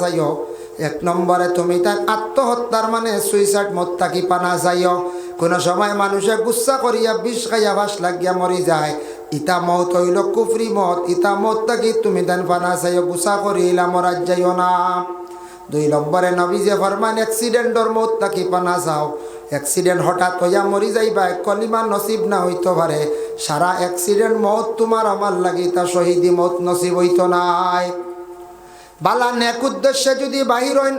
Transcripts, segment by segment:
চাইও। এক নম্বরে তুমি তার আত্মহত্যার মানে সুইসাইড মত থাকি পানা চাইও। কোনো সময় মানুষে গুচ্ছা করিয়া বিষ খাইয়া বাস লাগিয়া মরি যায়, ইতা মত হইল কুফরি মত। ইতা মত থাকি তুমি তান পানা চাইও, গুচ্ছা করিলা মরাজ যাইও না। দুই নম্বরে নবী যে ফরমান অ্যাক্সিডেন্টর মত থাকি পানা চাও। অ্যাক্সিডেন্ট হঠাৎ হইয়া মরি যাইবা, কলিমা নসিব না হইতে পারে। সারা অ্যাক্সিডেন্ট মত তোমার আমার লাগি তা শহীদি মত নসিব হইত নাই। বালা নেক উদ্দেশ্যে যদি বাহির হইন,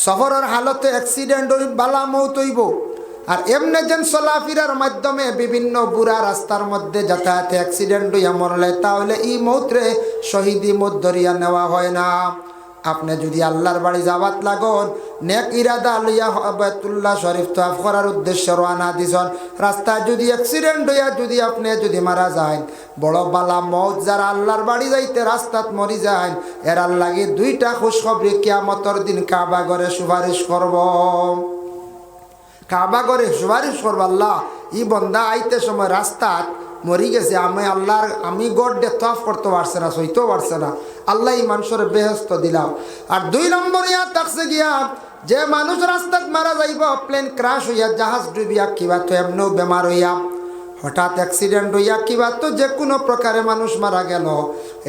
সফরের হালতে অ্যাক্সিডেন্ট হই বালা মৌত হইব। আর এমনি যেন চলাফিরার মাধ্যমে বিভিন্ন বুড়া রাস্তার মধ্যে যাতায়াতে অ্যাক্সিডেন্ট হইয়া মরলে, তাহলে এই মৌতরে শহীদি মত ধরিয়া নেওয়া হয় না। আপনি যদি আল্লাহর বাড়ি যাওয়াত লাগন, নেক ইরাদা লইয়া বাইতুল্লাহ শরীফ তওয়াফ করার উদ্দেশ্যে রওনা দিছন, রাস্তায় যদি অ্যাক্সিডেন্ট হইয়া যদি মারা যায়, বড় বালা মৌত যারা আল্লাহর বাড়ি যাইতে রাস্তাত মরি যায়, এরার লাগি দুইটা খুশখবরি কিয়ামতের দিন কাবা ঘরে সুপারিশ করব। কাবা ঘরে সুপারিশ করব, আল্লাহ ই বন্দা আইতে সময় রাস্তাত মরি গেছে, আমি গড ডে তওয়াফ করতে পারছে না, সইতেও পারছে না, আল্লাহ এই মানুষের বেহেস্ত দিলাম। আর দুই নম্বর ইয়া থাকছে গিয়া যে মানুষ রাস্তাত মারা যাইব, প্লেন ক্রাশ হইয়া, জাহাজ ডুবিয়া, কিবা তো এমনও বেমার হইয়া, হঠাৎ অ্যাক্সিডেন্ট হইয়া, কিবা তো যে কোনো প্রকারে মানুষ মারা গেল,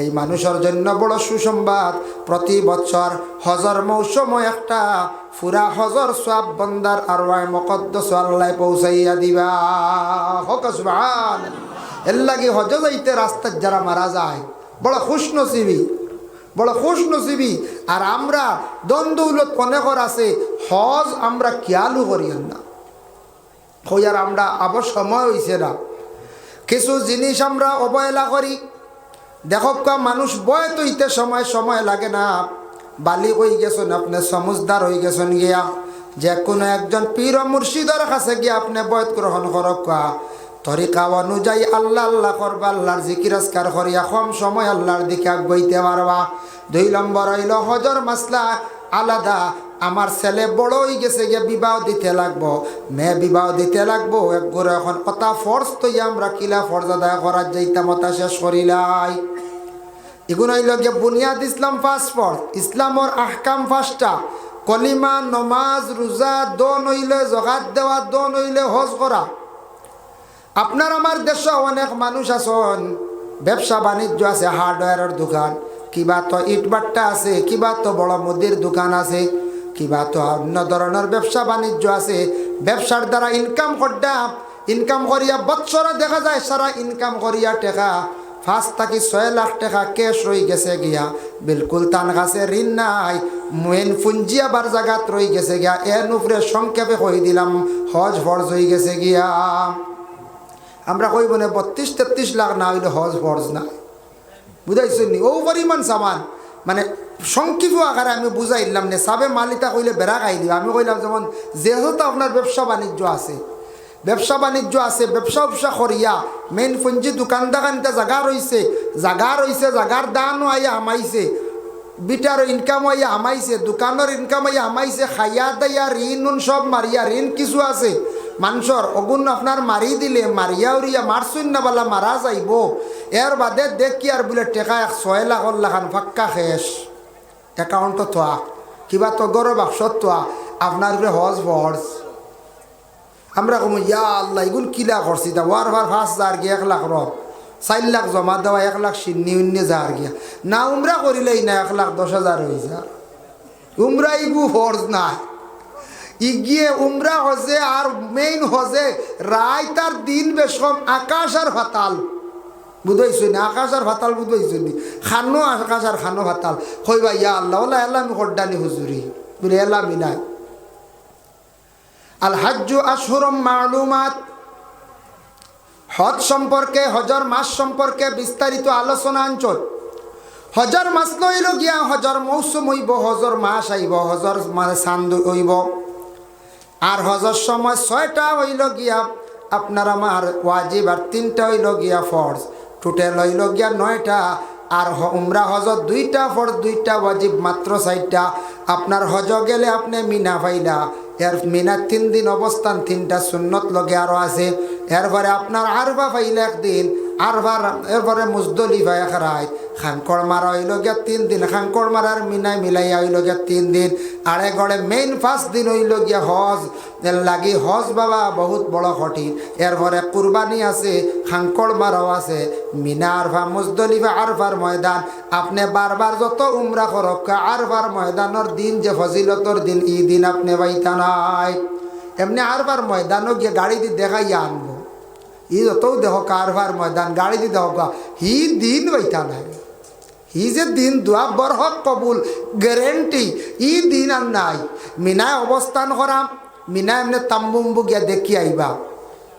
এই মানুষের জন্য বড় সুসংবাদ। প্রতি বছর হজর মৌসুমে একটা ফুরা হজর সওয়াব বন্দার আরওয়ায়ে মুকদ্দাস আল্লাহ পৌঁছাইয়া দিবা। হক সুবহানাল্লাহ। এর লাগি হজ যাইতে রাস্তায় যারা মারা যায় বড় খুশনসিবি, বড় খুশনসিবি। আর আমরা দন্দৌলত অনেকর আছে, হজ আমরা খেয়ালও করিয়েন না, হইয়ার আমরা আবার সময় হইছে না, কিছু জিনিস আমরা অবহেলা করি। দেখো মানুষ বয় তৈতে সময় লাগে না। বালি হয়ে গেছেন আপনি, সমুজদার হয়ে গেছেন গিয়া, যে কোনো একজন পীর মুর্শিদের কাছে গিয়া আপনি বয়ত গ্রহণ করক, তরিকা অনুযায়ী আল্লাহ আল্লাহ করবা, আল্লাহর জিকির আজকার করিয়া কম সময় আল্লাহর দিকে আগাইতে পারবা। দুই নম্বর হইল হজর মাসলা আলাদা। আমার ছেলে বড় হয়ে গেছে গিয়ে বিবাহ দিতে লাগবো, মেয়ে বিবাহ দিতে লাগবো, একগুলো এখন কথা ফর্জ তো আমরা কিলা ফর্জ আদায় করার যাইতাম তা শেষ করিলাই। এগুলো হইল গিয়ে বুনিয়াদ ইসলাম ফার্স্ট ফর্জ, ইসলামর আহকাম ফার্স্টটা, কলিমা, নমাজ, রোজা, দোন হইলে জকাত দেওয়া, দোন হইলে হজ করা। আপনার আমার দেশে অনেক মানুষ আছেন, ব্যবসা বাণিজ্য আছে, হার্ডওয়্যারের দোকান, কিবা তো ইট বাট্টা আছে, কিবা তো বড় মুদির দোকান আছে, কিবা তো অন্য ধরনের ব্যবসা বাণিজ্য আছে। ব্যবসার দ্বারা ইনকাম করিয়া বৎসরে দেখা যায় সারা ইনকাম করিয়া টাকা 5 থেকে 6 লাখ টাকা ক্যাশ রয়ে গেছে গিয়া, বিলকুল তান কাছে ঋণ নাই, মেন পুঞ্জি আবার জায়গাত রয়ে গেছে গিয়া। এর উপরে সংক্ষেপে কই দিলাম হজ ফরজ হয়ে গেছে গিয়া। আমরা কইব না 32-33 লাখ না হইলে হজ ফরজ না, বুঝাইছেন নি? ও পরিমাণ সামান, মানে সংক্ষিপ্ত আকারে আমি বুঝাইলাম না। সাবে মালিতা কইলে বেড়া খাই দিব। আমি কইলাম যেমন যেহেতু আপনার ব্যবসা বাণিজ্য আছে, ব্যবসা করিয়া মেন পুঞ্জি দোকান দাকানিতে জায়গা রয়েছে, জায়গার দানও আইয়া আমাইছে, বিটার ইনকাম আইয়া আমাইছে, দোকানের ইনকাম আইয়া আমাইছে, খাইয়া দাইয়া ঋণ সব মারিয়া, ঋণ কিছু আছে মানুষের, অগুণ আপনার মারি দিলে মারিয়া উড়িয়া মারছুন না বলা মারা যাইব। এর বাদে দেখি আর বলে টেকা 6 লাখর লাখান ফাক্কা শেষ অ্যাকাউন্ট থোয়া, কিবা তো গরো বাক্সত থোয়া, আপনার উপরে হজ ফরজ। আমরা কম ইয়া আল্লাহ এগুলো কিলা করছি, তা ওয়ার 5,000 গিয়া 1 লাখ 4 লাখ জমা দেওয়া, 1 লাখ শূন্য যার গিয়া না, উমরা করিলেই না 1,10,000 হয়ে যা। উমরা ইগু ফরজ না, ইগিয়ে উমরা হজে আর মেইন হজে রায় তার দিন বেশম আকাশ আর ফাতাল, বুঝাইছো না? আকাশ আর ফাতাল বুঝাইছো নি? খানো আকাশ আর খানো ফাতাল। কইবা ইয়া আল্লাহ ওলা এলা আমি হড্ডানি হুজুরি বলে এলা মিনাই। আল হাজ্জু আশহুরুম মালুমাত, হজ সম্পর্কে, হজর মাস সম্পর্কে বিস্তারিত আলোচনা অঞ্চল। হজর মাস লইল গিয়া হজর মৌসুম হইব, হজর মাস আইব, হজর মানে চান্দ হইব। আর হজর সময় 6টা হইল গিয়া আপনার আমার ওয়াজিব, আর 3টা হইল গিয়া ফরজ, টোটাল হইল গিয়া 9টা। আর উমরা হজর 2টা ফরজ, 2টা ওয়াজিব, মাত্র 4টা। আপনার হজ গেলে আপনি মিনা পাইলা, এর মিনা 3 দিন অবস্থান, 3টা সুন্নত লগে আরও আছে। এরপরে আপনার আরফা পাইলে 1 দিন, এরপরে মুজদলিফা 1 রাত, খাঙ্কড় মারা হইল গিয়া 3 দিন, খাঙ্কড় মারার মিনায় মিলাইয়া হইল গিয়া 3 দিন। আরে গড়ে মেইন 5 দিন হইল গিয়া হজ। এর লাগি হজ বাবা বহুত বড় কঠিন। এরপরে কুরবানি আছে, খাঙ্কড় মারাও আছে, মিনা আরফা মুজদলিফা আরফার ময়দান। আপনি বারবার যত উমরা করক্কা আরফার ময়দানের দিন যে ফজিলতর দিন, ই দিন আপনি পাইতা নাই। এমনি আরফার ময়দানও গিয়ে গাড়ি দিয়ে দেখাইয়া আনবো, ই যত দেহ আরফার ময়দান গাড়ি দিয়ে দেহ হি দিন পাইতা নাই। ই যে দিন দোয়া বরহক কবুল গ্যারেন্টি, ই দিন আর নাই। মিনায় অবস্থান করাম, মিনা এমনি তাম্বুম্বু গিয়া দেখি আইবা,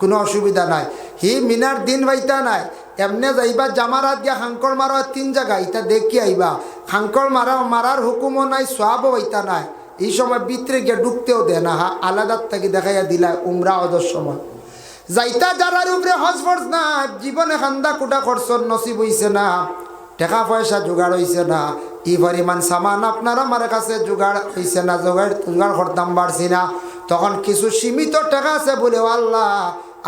কোনো অসুবিধা নাই। হি মিনার দিন পাইতা নাই। এমনি যাইবা জামারাত গিয়া খাঙ্কড় মারা 3 জায়গা, ইটা দেখি আইবা। খাঙ্কড় মারার হুকুমও নাই, সওয়াবও পাইতা নাই। এই সময় ভিতরে গিয়া ঢুকতেও দেয় না, আলাদার থেকে দেখাইয়া দিলা উমরা হজর সময় যাইতা। যারার উপরে হজ ফরজ না, জীবনে খান্দা কুটা খরচর নসিব হইছে না, টাকা পয়সা জোগাড় হইছে না, ই পরিমাণ সামান আপনার আমার কাছে জোগাড় হইছে না, জোগাড় করতাম পারছি না, তখন কিছু সীমিত টাকা আছে বলে আল্লাহ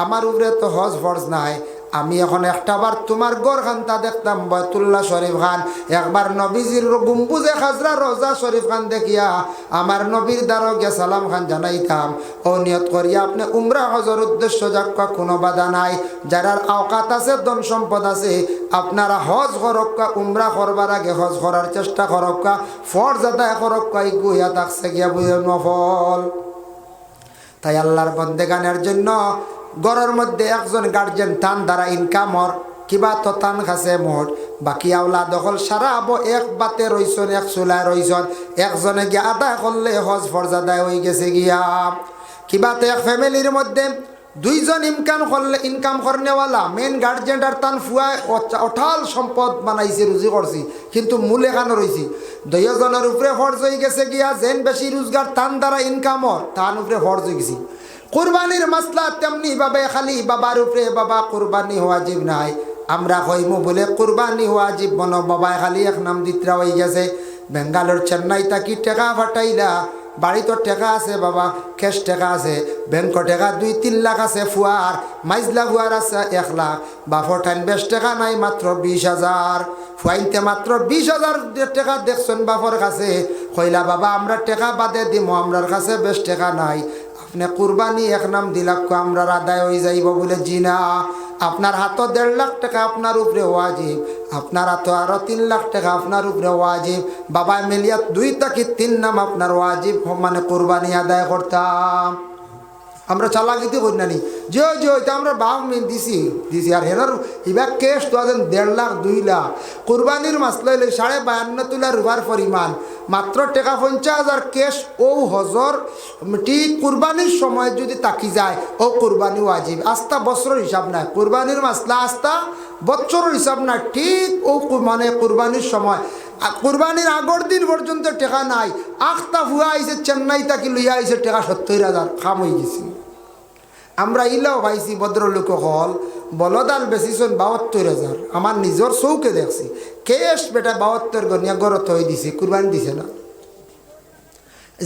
আমার উপরে তো হজ ফরজ নাই, আমি এখন একটাবার তোমার গড় খানটা দেখতাম বয়তুল্লাহ শরীফ খান, একবার নবীজির গুম্বুজে খাজরা রোজা শরীফ খান দেখিয়া আমার নবীর দ্বারা গিয়া সালাম খান জানাইতাম। ও নিয়ত করিয়া আপনি উমরা হজর উদ্দেশ্য যাক্কা কোনো বাধা নাই। যারার আওকাত আছে, ধন সম্পদ আছে, আপনারা হজ করক্কা, উমরা করবার আগে হজ করার চেষ্টা করক্কা, ফরজ আদায় করক্কা, গুয়া থাকছে গিয়া বুঝে নফল। তাই আল্লাহর বন্দেগানের জন্য গড়ের মধ্যে একজন গার্জেন টান দ্বারা ইনকামর কিবা তো টান খাসে মোট, বাকি আওলা দখল সারা আবো এক বাতে রইছন, এক চুলায় রইছন, একজনে গিয়া আদায় করলে হজ ফরজ আদায় হয়ে গেছে গিয়া। কিবাতে এক ফ্যামিলির মধ্যে 2 জন ইনকাম করনেওয়ালা মেন গার্জেন আর টান ফুয়ায় অঠাল সম্পদ বানাইছে, রুজি করছি, কিন্তু মূল এখানে রয়েছি 2 জনের উপরে ফরজ হয়ে গেছে গিয়া। যেন বেশি রোজগার টান দ্বারা ইনকামর তার উপরে ফরজ হয়ে গেছি। কুরবানির মাসলা তেমনি ভাবে খালি বাবার উপরে, বাবা কুরবানি ওয়াজিব নাই, আমরা কইমু বলে কুরবানি ওয়াজিব বনো, বাবায় খালি এক নাম দিতরা হয়ে গেছে। বেঙ্গালোর চেন্নাই তাকি টাকা ফাটাইলা, বাড়ি তো টাকা আছে বাবা, ক্যাশ টাকা আছে, ব্যাংক টাকা 2-3 লাখ আছে, ফুয়ার মাইজলা ফুয়ার আছে 1 লাখ, বাফর ঠাইন বেশ টাকা নাই, মাত্র 20,000, ফুয়াইনতে মাত্র 20,000 টাকা দেখছেন বাফর কাছে। কইলা বাবা আমরা টাকা বাদে দিমো, আমরার কাছে বেশ টাকা নাই, আপনি কুরবানি এক নাম দিলাক আমরা আদায় হয়ে যাইব বলে। জি না, আপনার হাতও 1.5 লাখ টাকা আপনার উপরে ওয়াজিব, আপনার হাতও আরো 3 লাখ টাকা আপনার উপরে ওয়াজিব, বাবা মিলিয়া 2 থেকে 3 নাম আপনার ওয়াজিব, মানে কুরবানি আদায় করতাম। আমরা চালাকিতে করি না নি যে ওইটা আমরা বাপ দিছি আর হেনার এবার কেস তো 1.5 লাখ 2 লাখ কুরবানির মাসলা হইলে 52.5 তোলা রুবার পরিমাণ, মাত্র টাকা 50,000 কেস। ও হজর ঠিক কুরবানির সময় যদি তাকি যায়, ও কুরবানি ওয়াজিব, আস্তা বছরের হিসাব নাই, কুরবানির মাসলা আস্তা বছরের হিসাব নাই, ঠিক ও মানে কুরবানির সময়। কুরবানির আগর দিন পর্যন্ত টাকা নাই, আখতা ভুয়া আইছে চেন্নাই তাকি লইয়া আইছে টাকা 70,000 খাম হয়ে গেছি। আমরা ইলাও পাইছি ভদ্রলোক হল বলদাল বেশিছন 72,000, আমার নিজের চৌকে দেখছি কেশ বেটা 72 গনিয়া গড়ত হয়ে দিছে, কুরবানি দিছে না।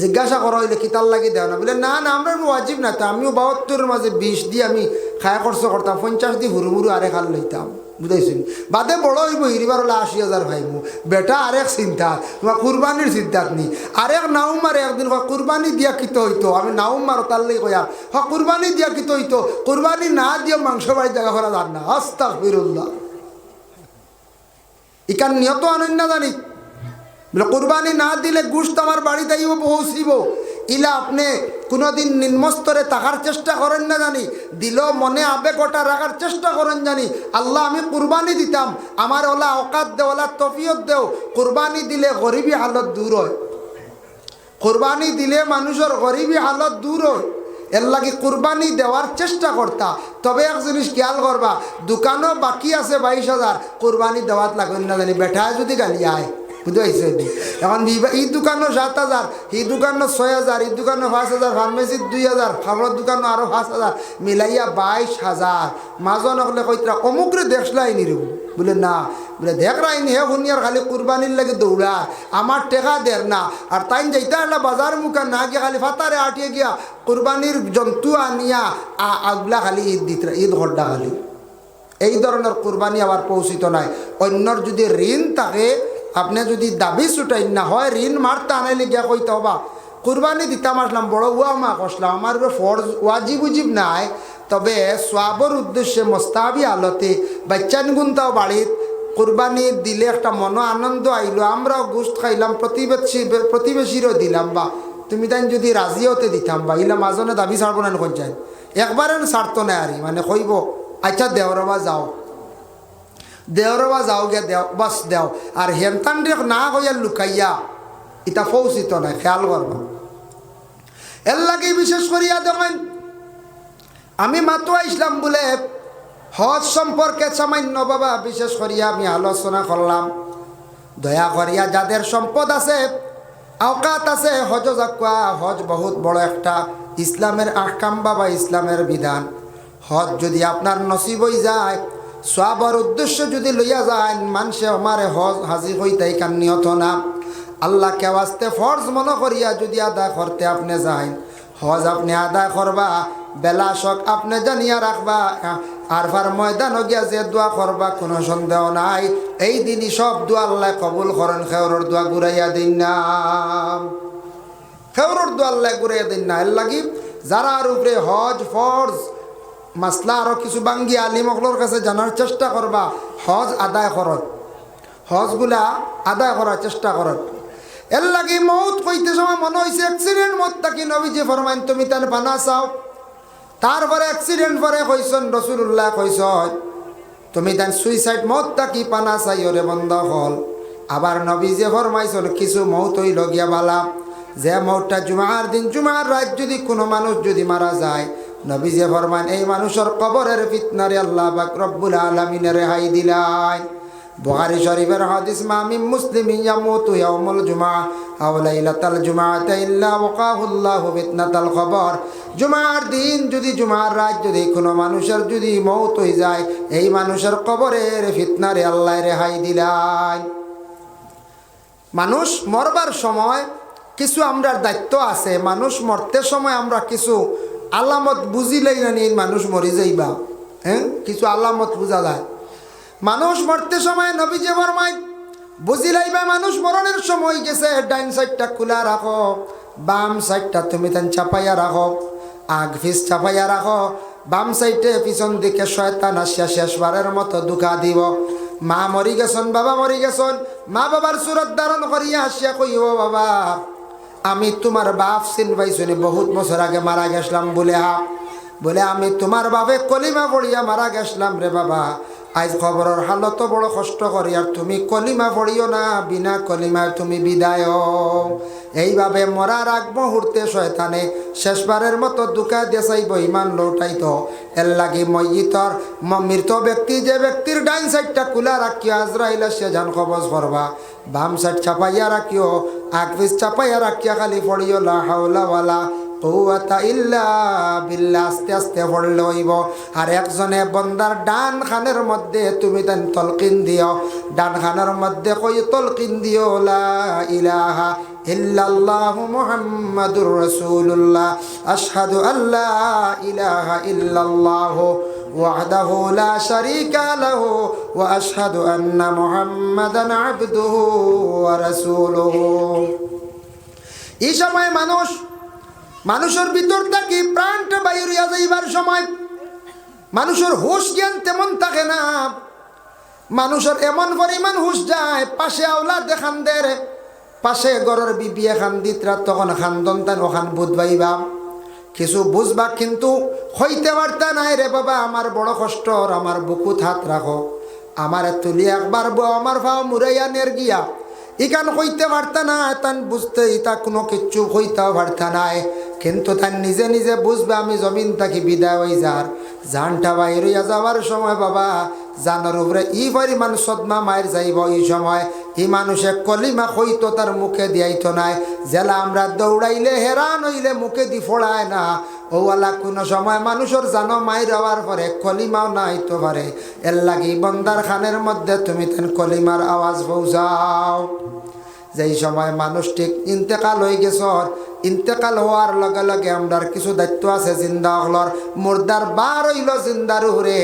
জিজ্ঞাসা করা হইলে কিতাল লাগি দেও না, বলে না না আমরা ওয়াজিব না, তো আমিও 72-এর মাঝে 20 দিয়ে আমি খায়া খরচ করতাম, 50 দিয়ে হুরুমুরু আরে খাল লইতাম, বুঝাইছি বাদে বড় হইব হিরিবার হলে 80,000 ভাইমু বেটা, আরেক চিন্তা তোমার কুরবানির চিন্তাত নি, আরেক নাউমার একদিন কুরবানি দিয়া কিত হইতো, আমি নাউমার তার লাগে কয়া কুরবানি দিয়া কিত হইতো, কুরবানি না দিয়ে মাংস বাড়ি জায়গা করা যান না, আস্তাগফিরুল্লাহ। ইকান নিয়ত আনন্দ জানি বলে কুরবানি না দিলে গোশত আমার বাড়িতে আইব পৌঁছিব, ইলা আপনি কোনোদিন নিম্নস্তরে থাকার চেষ্টা করেন না জানি, দিল মনে আবেগ ওটা রাখার চেষ্টা করেন জানি, আল্লাহ আমি কুরবানি দিতাম, আমার ওলা অকাত দেও, ওলা তফিয়ত দেও, কুরবানি দিলে গরিবী হালত দূর হয়, কুরবানি দিলে মানুষের গরিবী হালত দূর হয়। এর লাগে কুরবানি দেওয়ার চেষ্টা করতা। তবে এক জিনিস খেয়াল করবা, দোকানও বাকি আছে 22,000, কুরবানি দেওয়াত লাগবেন না জানি, বেটায় যদি গালি আয়, বুঝতে পারছি। এখন এই দোকানও 7,000, এই দোকানও 6,000, এই দোকানও 5,000, ফার্মেসির 2,000, খাবারের দোকানও আরও 5,000, মিলাইয়া 22,000। মাজন হলে কইতরা অমুকরে দেখলাই নি রে, বলে না, বলে দেখ রাইনি হে শুনিয়ার খালি কুরবানির লাগে দৌড়া, আমার টেকা দের না। আর তাই যাইতা একটা বাজার মুখা না গিয়া খালি ফাতারে আটিয়ে গিয়া কুরবানির জন্তু আনিয়া আগলা খালি ঈদ দিতরা, ঈদ ঘরটা খালি এই ধরনের কুরবানি আবার পৌঁছিত নাই। অন্যর যদি ঋণ থাকে, আপনি যদি দাবি ছুটাই না হয়, ঋণ মারতে আনাইলে গিয়া কইতে হবা কুরবানি দিতাম আসলাম, বড় উয়া মা কষলাম, আমার ফরজ ওয়াজিব উজিব নাই, তবে সোয়াবর উদ্দেশ্যে মোস্তাহাবি আলতে বাচ্চান গুনতাও বাড়িত কুরবানি দিলে একটা মন আনন্দ আইলো, আমরাও গোশত খাইলাম, প্রতিবেশীরও দিলাম, বা তুমি তাই যদি রাজি হতে দিতাম বা ইলা মাজনে দাবি ছাড়বো না কোন চাই একবারে ছাড়ত না আরি, মানে কইব আচ্ছা দেওরবা যাও, দেওরবা যাও গে দেও, বাস দেও। আর হেনতান না কইয়া লুকাইয়া এটা পৌঁছিত নাই, খেয়াল করবা। এর লাগে বিশেষ করিয়া দেখেন, আমি মাতো ইসলাম বলে হজ সম্পর্কে সামান্য বাবা বিশেষ করিয়া আমি আলোচনা করলাম। দয়া করিয়া যাদের সম্পদ আছে, আওকাত আছে, হজ যাকুয়া। হজ বহুত বড় একটা ইসলামের আহকাম বাবা, ইসলামের বিধান। হজ যদি আপনার নসিব হয়ে যায়, সওয়াবের উদ্দেশ্য যদি লইয়া যায়, মানুষে আমারে হজ হাজির হইতাই কান নিয়ত না, আল্লাহ কে ওয়াস্তে ফরজ মনে করিয়া যদি আদায় করতে আপনি যাই, হজ আপনি আদায় করবা, বেলা শখ আপনি জানিয়া রাখবা, আরফার ময়দান গিয়া যে দোয়া করবা কোনো সন্দেহ নাই এই দিনই সব দোয়া আল্লাহ কবুল করেন। খেওরের দোয়া ঘুরাইয়া দিন না, খেওরের দোয়া আল্লাহ ঘুরাইয়া দিন না। এর লাগি যারা আর উপরে হজ ফরজ মাসলা আরও কিছু বাঙ্গি আলিমকলোর কাছে জানার চেষ্টা করবা, হজ আদায় করত, হজগুলা আদায় করার চেষ্টা করত। এর লাগি মৌত কইতে সময় মনে হয়েছে অ্যাক্সিডেন্ট মত থাকি নবীজি ফরমাইন তুমি তার পানা চাও। তারপরে অ্যাক্সিডেন্ট পরে কইসন রসুল্লাহ কইস তুমি তার সুইসাইড মত থাকি পানা চাই ওরে বন্ধ হল। আবার নবীজি ফরমাইছেন কিছু মৌত হইল গিয়া বালা, যে মৌতটা জুমার দিন, জুমার রাত যদি কোনো মানুষ যদি মারা যায়, নবীজি ফরমান এই মানুষের কবরের ফিতনারে আল্লাহ পাক রব্বুল আলামিনের রেহাই দিলেন। বুখারী শরীফের হাদিস, মামিন মুসলিমিন ইয়ামুতু ইয়াউমুল জুমআ আও লাইলাতাল জুমআতি ইল্লা ওয়াকাহুল্লাহু ফিতনাতাল কবর। জুমার দিন যদি, জুমার রাত যদি কোনো মানুষের যদি মওত হয়ে যায়, এই মানুষের কবরের ফিতনারে আল্লাহ রেহাই দিলেন। মানুষ মরবার সময় কিছু আমরার দায়িত্ব আছে, মানুষ মরতে সময় আমরা কিছু আলামত বুঝিলেই না নিয়ে মানুষ মরি যাইবা, হ্যাঁ কিছু আলামত বুঝা যায়। মানুষ মরতে সময় নবীজি ফরমায় বুঝিলাইবা মানুষ মরণের সময় গেছে, ডাইন সাইডটা খোলা রাখো, বাম সাইডটা তুমি তান চাপাইয়া রাখো, আগ ফিস চাপাইয়া রাখো, বাম সাইডে পিছন দিকে শয়তান আসিয়া শেষবারের মতো দুঃখা দিব। মা মরি গেছন, বাবা মরি গেছন, মা বাবার সুরত ধারণ করিয়া আসিয়া কইব বাবা আমি তোমার বাপ চিনবাইছনি, বহুত বছর আগে মারা গেছিলাম বলে আমি তোমার বাপে কলিমা পড়িয়া মারা গেছিলাম রে বাবা, আজ খবরের হালত বড় কষ্ট করি, আর তুমি কলিমা পড়িও না, বিনা কলিমায় তুমি বিদায়। এইভাবে মরার আগ মুহূর্তে শয়তানে শেষবারের মতো দুঃখা দেশাইব, ইমান লৌটাইত। এর লাগি মইয়িতর মৃত ব্যক্তি, যে ব্যক্তির ডাইন সাইডটা খোলা রাখিও, আজরাইল সে জান কবজ করবা, বাম সাইড চাপাইয়া রাখিও, আগ পিছ চাপাইয়া রাখিয়া খালি পড়িও লা হাওলা ওয়ালা কুওয়াতা ইল্লা বিল্লাহ, আস্তে আস্তে পড়লে হইব। আর একজনে বন্দার ডান খানের মধ্যে তুমি তান তলকিন দিও, ডান খানের মধ্যে কই তলকিন দিও লা ইলাহা ইল্লাল্লাহু মুহাম্মাদুর রাসূলুল্লাহ, আশহাদু আল্লা ইলাহা ইল্লাল্লাহু ওয়াহদাহু লা শারীকা লাহু ওয়া আশহাদু আন্না মুহাম্মাদান আবদুহু ওয়া রাসূলুহু। এই সময় মানুষের ভিতর থেকে প্রাণটা বাইরিয়া যাইবার সময় মানুষের হুশ জ্ঞান তেমন থাকে না, মানুষের এমন পরিমাণ হুশ যায়, পাশে আওলাদ দেখান দের, পাশে গরর বিবি এখান দিতরা, তখন খান্দন তান ওখান বুধবাইবা কিছু বুঝবা, কিন্তু হইতে পারতা নাই রে বাবা, আমার বড় কষ্ট, আমার বুকুত হাত রাখো, আমার তুলি একবার আমার ভাও মুরাইয়া নের গিয়া ইকান হইতে পারতা না, তান বুঝতে ইতা কোনো কিচ্ছু হইতেও পারতা নাই, কিন্তু তার নিজে নিজে বুঝবে আমি জমিন থাকি বিদায় হয়ে যার জানটা বাইরিয়া যাওয়ার সময় বাবা জানার উপরে ই পরিমাণ সদমা মায়ের যাইব। এই সময় ই মানুষে কলিমা হইতো তার মুখে দিয়াইতো নাই, জেলা আমরা দৌড়াইলে হেরান হইলে মুখে দি ফোড়ায় না, ওওয়ালা কোনো সময় মানুষের জানো মায়ের হওয়ার পরে কলিমাও না হইতে পারে। এর লাগি বন্দার খানের মধ্যে তুমি তেন কলিমার আওয়াজ পৌঁছাও। যেই সময় মানুষ ঠিক ইন্তেকাল হয়ে গেছ, ইন্তেকাল হওয়ার লগে লগে আমরার কিছু দায়িত্ব আছে জিন্দা হলর মুর্দার বার হইল জিন্দার উপরে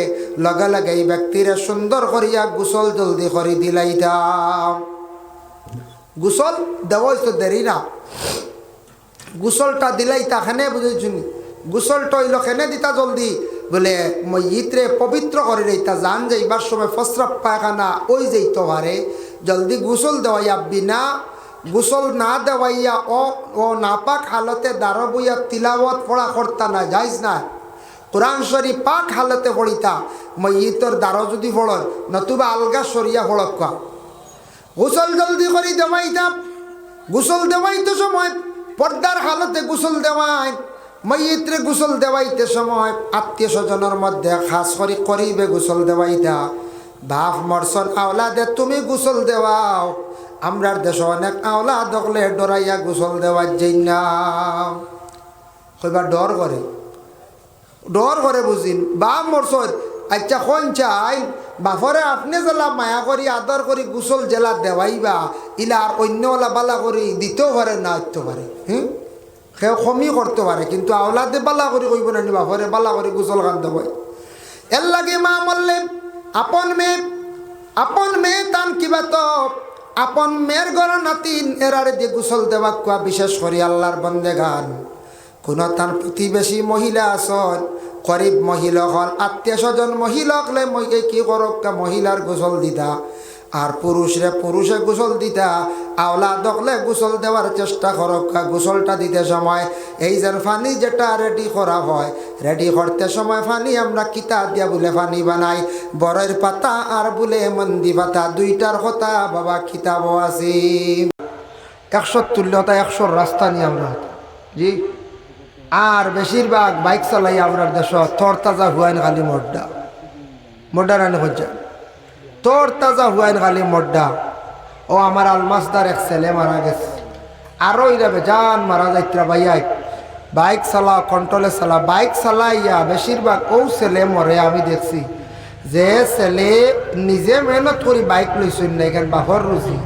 লগে লগে এই ব্যক্তিরে সুন্দর করিয়া গোসল জলদি করে দিলাইতাম। গোসল দেওয়া তো দেরি না, গোসলটা দিলাই তাখানে বুঝেছি। গোসলটা হইল খেনে দিতা জলদি বলে মইতরে পবিত্র করে দিতা, জান যাইবার সময় ফসরাপ পায়খানা ওই যাইতে পারে, জলদি গোসল দেওয়াইয়া বিনা গোসল না দেওয়াইয়া ও নাপাক হালতে দাঁড় বইয়া তিলাওয়াত পড়া করতা না, যাইজ না। কোরআন শরীফ পাক হালতে পড়িতা মইতর দাঁড় যদি পড় নতুবা আলগা সরিয়া পড়ক। গোসল জলদি করে দেওয়াইতাম। গোসল দেওয়াইতে সময় পর্দার হালতে গোসল দেওয়াই, মইত্রে গোসল দেওয়াইতে সময় আত্মীয় স্বজনের মধ্যে খাস করে করিবে গোসল দেওয়াইতা। বাপ মরসন আওলাদে তুমি গোসল দেওয়াও, আমরার দেশে অনেক আওলাদ দেখলে ডরাইয়া গোসল দেওয়ার যাই না, কইবার ডর করে বুঝিন। বাপ মরসন আচ্ছা কোন চাই বাপরে আপনি জেলা মায়া করি আদর করি গোসল জেলা দেওয়াইবা, ইলা আর অন্যওয়ালা বালা করি দিতেও পারে না হইতে পারে, সেও কমই করতে পারে, কিন্তু আওলাদে বালা করি কইব না বাপরে বালা করি গোসল খান দেবই। এর লাগে মা মরলে আপন মেয়ে তান কিবা তো আপন মেয়ের ঘর নাতিন এরারে দিয়ে গোসল দেওয়া কুয়া, বিশেষ করে আল্লাহর বন্দেগান কোন তার প্রতিবেশী মহিলা আসন গরিব মহিলা হল আত্মীয় স্বজন মহিলা হলে মইকে কি করক মহিলার গোসল দিতা, আর পুরুষে গোসল দিতা, আওলা দখলে গোসল দেওয়ার চেষ্টা করক। গোসলটা দিতে সময় এই যে পানি যেটা রেডি করা হয়, রেডি করতে সময় পানি আমরা কিতা দিয়া বলে পানি বানাই, বরের পাতা আর বলে মন্দি পাতা, দুইটার কথা বাবা কিতাব আছে। 100 তুল্যতা 100 রাস্তা নিয়ে আমরা জি, আর বেশিরভাগ বাইক চালাই আপনার দেশ তরতাজা হুয়াইন খালি মোড্ডা রানি হজ্জা তরতাজা হুয়াইন খালি মোড্ডা। ও আমার আলমাসদার এক ছেলে মারা গেছে, আরও এরা বেজান মারা যাইতরা ভাইয়াই বাইক চালা কন্ট্রোলে চালা, বাইক চালাইয়া বেশিরভাগ ও ছেলে মরে। আমি দেখছি যে ছেলে নিজে মেহনত করি বাইক লইছেন না, এখানে বাপর রুচি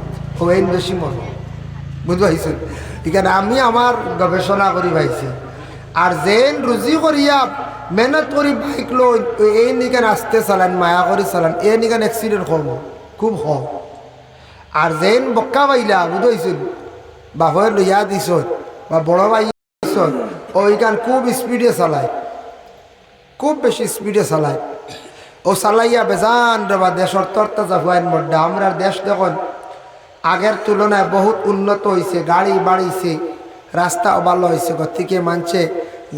ওইন বেশি মরে, বুঝতে পাইছেন। এখানে আমি আমার গবেষণা করি পাইছি, আর যেন রুজি করিয়া মেহনত করি বাইক লই এই নিকান আসতে চালান মায়া করে চালান, এ নিকান অ্যাক্সিডেন্ট করব খুব কম। আর যেন বক্কা পাইলা বুঝেছেন বাপের লইয়া দিছ বা বড় ভাই দিছ, ওইখান খুব স্পিডে চালায়, খুব বেশি স্পিডে চালায়। ও চালাইয়া বেজান রবা দেশের তরতাজা হুয়াইন মড্ডা। আমরা দেশ দেখুন আগের তুলনায় বহুত উন্নত হয়েছে, গাড়ি বাড়িছে, রাস্তা ভালো হয়েছে, গতিকে মানছে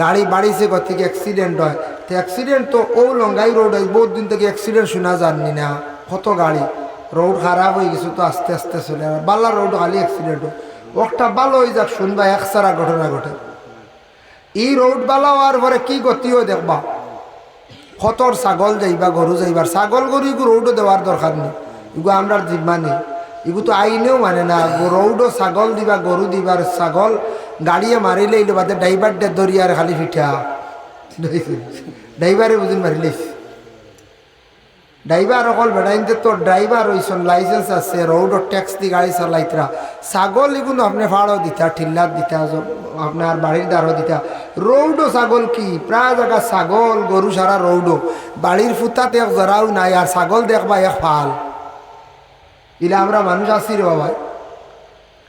গাড়ি বাড়িছে, গতিকে অ্যাক্সিডেন্ট হয়। তো অ্যাক্সিডেন্ট তো ও লঙ্গাই রোড হয়, বহুত দিন থেকে অ্যাক্সিডেন্ট শোনা যাননি না, কত গাড়ি রোড খারাপ হয়ে গেছে তো আস্তে আস্তে চলে বালা রোড খালি অ্যাক্সিডেন্ট হয়। ওটা ভালো হয়ে যাক শুনবা একসারা ঘটনা ঘটে। এই রোড ভালো হওয়ার পরে কি গতি হয় দেখবা, কতর ছাগল যাইবা গরু যাইবার, ছাগল গরু এগুলো রোডও দেওয়ার দরকার নেই, এগুলো আমরা জিম্মা নেই, এগুলো তো আইনেও মানে না। রৌডো ছাগল দিবা গরু দিবার, ছাগল গাড়িয়ে মারিলে এলো বাদে ড্রাইভার ডে দরিয়ার খালি পিঠা ড্রাইভারে বুঝিন মারিলেছ। ড্রাইভার অকল বেড়াইতে তো ড্রাইভার হইসন লাইসেন্স আছে, রৌডো ট্যাক্স দি গাড়ি চালাইতরা। ছাগল এগুলো আপনি ভাড়াও দিতা, ঠিল্লার দিতা, আপনার বাড়ির দ্বারও দিতা। রৌডো ছাগল কি প্রায় জায়গা ছাগল গরু সারা রৌডো, বাড়ির ফুটাতে এক জরাও নাই, আর ছাগল দেখবা এক ফাল। ইলে আমরা মানুষ আছি রে বাবা,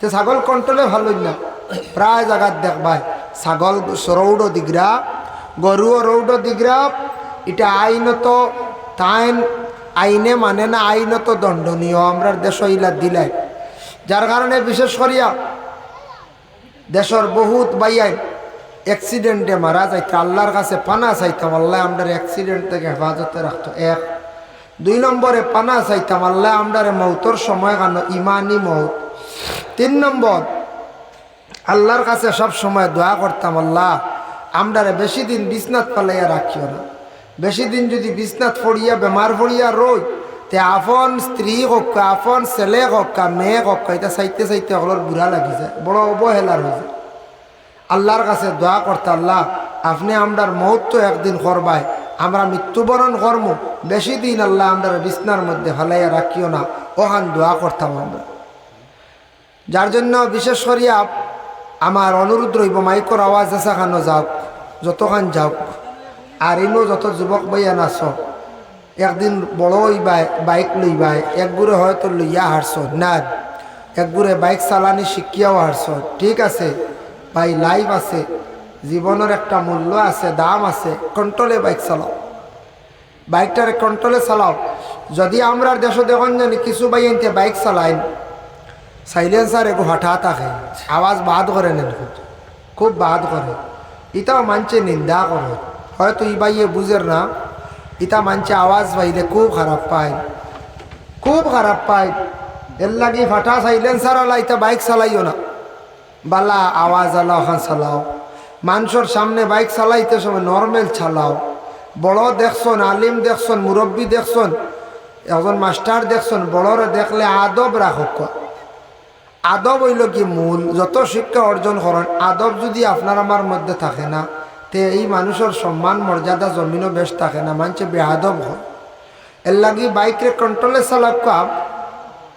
তো ছাগল কন্ট্রোলে ভালো না, প্রায় জায়গার দেখবাই ছাগল রৌডো দিগরা, গরুও রৌডো দিগরা। এটা আইনত তাইন আইনে মানে না, আইনত দণ্ডনীয় আমরা দেশ ইলা দিলাই। যার কারণে বিশেষ করিয়া দেশের বহুত বাইয়াই অ্যাক্সিডেন্টে মারা যাইতো, আল্লাহর কাছে পানা চাইতাম আল্লাহ আমরা অ্যাক্সিডেন্ট থেকে হেফাজতে রাখতো। 1 2 নম্বরে পানা চাইতাম আল্লাহ আমরা মৌতর সময় কানো ইমানি মৌত। 3 নম্বর আল্লাহর কাছে সব সময় দোয়া করতাম আল্লাহ আমরা বেশি দিন বিছনাত পালাইয়া রাখিও না। বেশি দিন যদি বিছনাত পড়িয়া বেমার পড়িয়া রই তে আপন স্ত্রী হক্কা, আপন ছেলে হক্কা, মেয়ে হক্কা, এটা চাইতে চাইতে হলোর বুড়া লাগি যায়, বড় অবহেলার হয়ে যায়। আল্লাহর কাছে দোয়া করতে আল্লাহ আপনি আমরার মৌত তো একদিন করবাই, আমরা মৃত্যুবরণ কর্ম, বেশি দিন আল্লাহ আমরা বিছনার মধ্যে ফালাইয়া রাখিও না, ওখান দোয়া করতাম আমরা। যার জন্য বিশেষ করিয়া আমার অনুরোধ রইব মাইকর আওয়াজ আছে খানো যাওক যতখান যাওক আর ইনো যত যুবক বইয়ান আস একদিন বড় বাইক লইবাই একগুড়ে হয়তো লইয়া হারছ না একগুড়ে বাইক চালানি শিখিয়াও হারছ ঠিক আছে ভাই লাইফ আছে জীবনের একটা মূল্য আছে দাম আছে কন্ট্রোলে বাইক চালাও বাইকটারে কন্ট্রোলে চালাও যদি আমরা দেশ দেখুন জানি কিছু ভাই এনতে বাইক চালাইন সাইলেন্সার এগো হঠা থাকে আওয়াজ বাদ করে নেন খুব বাদ করে ইটাও মানছে নিন্দা করে হয়তো ই বাইয়ে বুঝের না ইটা মানছে আওয়াজ পাইলে খুব খারাপ পায় এর লাগি ফাটা সাইলেন্সার আলা ইটা বাইক চালাইও না বালা আওয়াজ আলা ওখান চালাও মানুষের সামনে বাইক চালাইতে সময় নর্মেল চালাও বড় দেখছন আলিম দেখছন মুরব্বী দেখছন একজন মাস্টার দেখছন বড়রে দেখলে আদব রাখক আদব হইল কি মূল যত শিক্ষা অর্জন করেন আদব যদি আপনার আমার মধ্যে থাকে না তে এই মানুষের সম্মান মর্যাদা জমিনও বেশ থাকে না মানুষে বেআদব হয় এর লাগি বাইকরে কন্ট্রোলে চালাক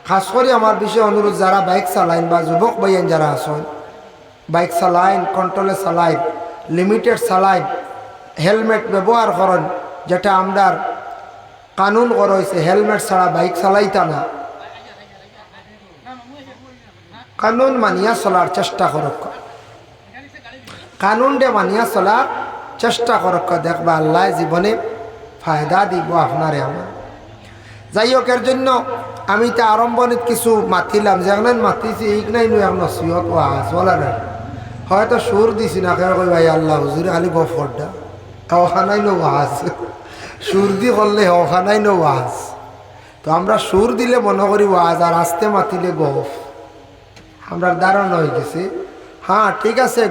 খাস করে আমার বিষয়ে অনুরোধ যারা বাইক চালাইন বা যুবক ভাইয়েন যারা আসেন বাইক চালাইন কন্ট্রোলে চালাইন লিমিটেড চালাইন হেলমেট ব্যবহার করেন যেটা আমরার কানুন করা হয়েছে হেলমেট ছাড়া বাইক চালাইতা না কানুন মানিয়া চলার চেষ্টা করক কানুন দে মানিয়া চলার চেষ্টা করক দেখবা আল্লাহ জীবনে ফায়দা দিব আপনারে আমার যাই হোক এর জন্য আমি তা আরম্ভণিত কিছু মাতিলাম যেখানে মাতিছি এই নাই নু এখন নসিহত ওয়াজ বলা না হয়তো সুর দিছি না কেউ কই ভাই আল্লাহ হুজুরে খালি গফরটা ওখানাই নো ওয়াজ সুর দি করলে ওখানাই নো ওয়াজ তো আমরা সুর দিলে মনে করি ওয়াজ আর আস্তে মাতিলে গফ আমরা ধারণা হয়ে গেছে হ্যাঁ ঠিক আছে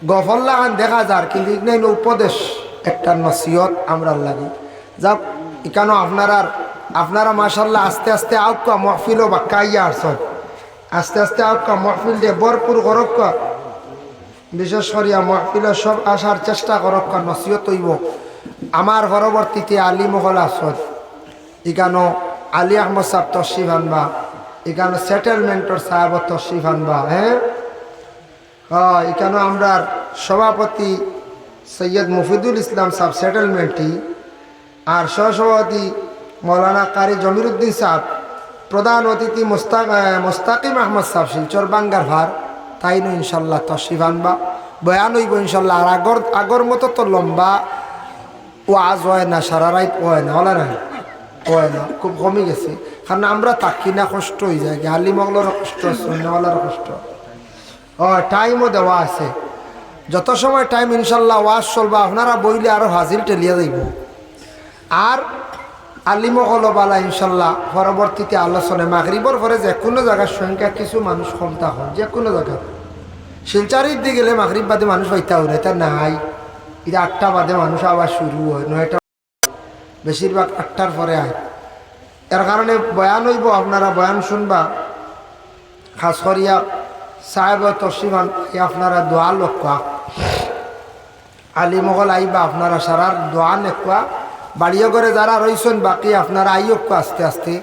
গফল্লা খান দেখা যার কিন্তু ইগনাই উপদেশ একটা নসিহত আমরা লাগে যাক এখানে আপনারা মাশাল্লাহ আস্তে আস্তে আউকা মহফিলও বাক্কাইয়া আসন আস্তে আস্তে আউকা মহফিল দিয়ে ভরপুর করক বিশেষ করিয়া মহফিলে সব আসার চেষ্টা করক নসিহত হইব আমার পরবর্তীতে আলী মহল আসন এখানে আলী আহমদ সাহেব তশরিফ আনবা এখানে সেটেলমেন্টর সাহেব তশরিফ আনবা হ্যাঁ এখানে আমরা সভাপতি সৈয়দ মুফিদুল ইসলাম সাহেব সেটেলমেন্টই আর সহসভাপতি মৌলানা কারি জমিরুদ্দিন সাহেব প্রধান অতিথি মোস্তাকিম আহমদ সাহেব শিলচর বাঙ্গার ভার তাই নো ইনশাল্লাহ তশরিফ আনবা বয়ান হইব ইনশাল্লাহ আর আগর মতো তো লম্বা ওয়াজ হয় না সারা রাত হয় না হলা না হয় না খুব কমে গেছে কারণ আমরা তাকি না কষ্ট হয়ে যায় আলিমগলেরও কষ্ট সৈন্যওয়ালারও কষ্ট টাইমও দেওয়া আছে যত সময় টাইম ইনশাল্লাহ ওয়াজ চলবা আপনারা বইলে আরও হাজির টেলিয়া যাইব আর আলিমগল বালা ইনশাল্লাহ পরবর্তীতে আলোচনায় মাগরিবর পরে যে কোনো জায়গার সংখ্যা কিছু মানুষ কমতা হয় যে কোনো জায়গা শিলচারির দিকে গেলে মাগরিব বাদে মানুষ হইতা হয় এটা নাই এটা 8টা বাদে মানুষ আবার শুরু হয় 9টা বেশিরভাগ 8টার পরে হয় এর কারণে বয়ান হইব আপনারা বয়ান শুনবা খাস করিয়া সাহেব তসিমান আপনারা দোয়া লক্ষা আলিমগল আইবা আপনারা সারার দোয়া নেকুয়া বাড়িও করে যারা রয়েছেন বাকি আপনারা আইয়ক্কা আস্তে আস্তে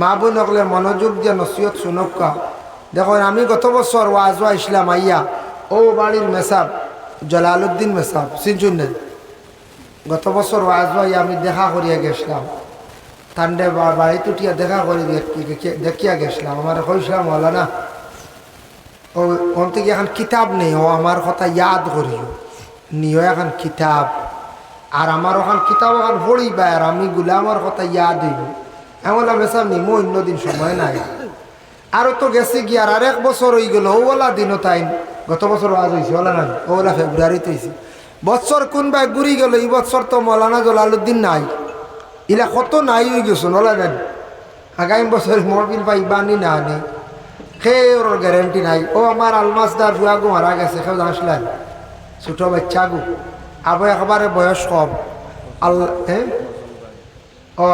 মা বোন হকলে মনোযোগ দিয়ে নসিহত শুনক্কা দেখুন আমি গত বছর ওয়াজওয়া ইসলাম আইয়া ও বাড়ির মেসাব জলালউদ্দিন মেসাব চিনচুন নেন গত বছর ওয়াজওয়া আমি দেখা করিয়া গেছিলাম তান্ডে বাড়িতে উঠিয়া দেখা করি দেখিয়া গেছিলাম আমার কইসলাম হলো না ও ওন থেকে এখন কিতাব নেই ও আমার কথা ইয়াদ করিও নিও এখন কিতাব আর আমার ওখান কিতাব ওখান পড়িবা আর আমি গুলা আমার কথা ইয়াদ হইব এমন মেসাব নি মো অন্যদিন সময় নাই আরও তো গেছে কি আর 1 বছর হয়ে গেল ওলা দিনও তাই গত বছর আজ হয়েছে ওলা না ওলা ফেব্রুয়ারিতে হয়েছে বছর কোনবাই ঘুরি গেল এই বছর তো মৌলানা জলালউদ্দিন নাই ইলা কত নাই হয়ে গেছো ওলা জানি আগামী বছর মরবিল পাইবা নি না নি সে ওর গ্যারেন্টি নাই ও আমার আলমাসদার বুয়াগু মারা গেছে কেউ জানছিলেন ছোটো বাচ্চাগু আবু একবারে বয়স কম হ্যাঁ ও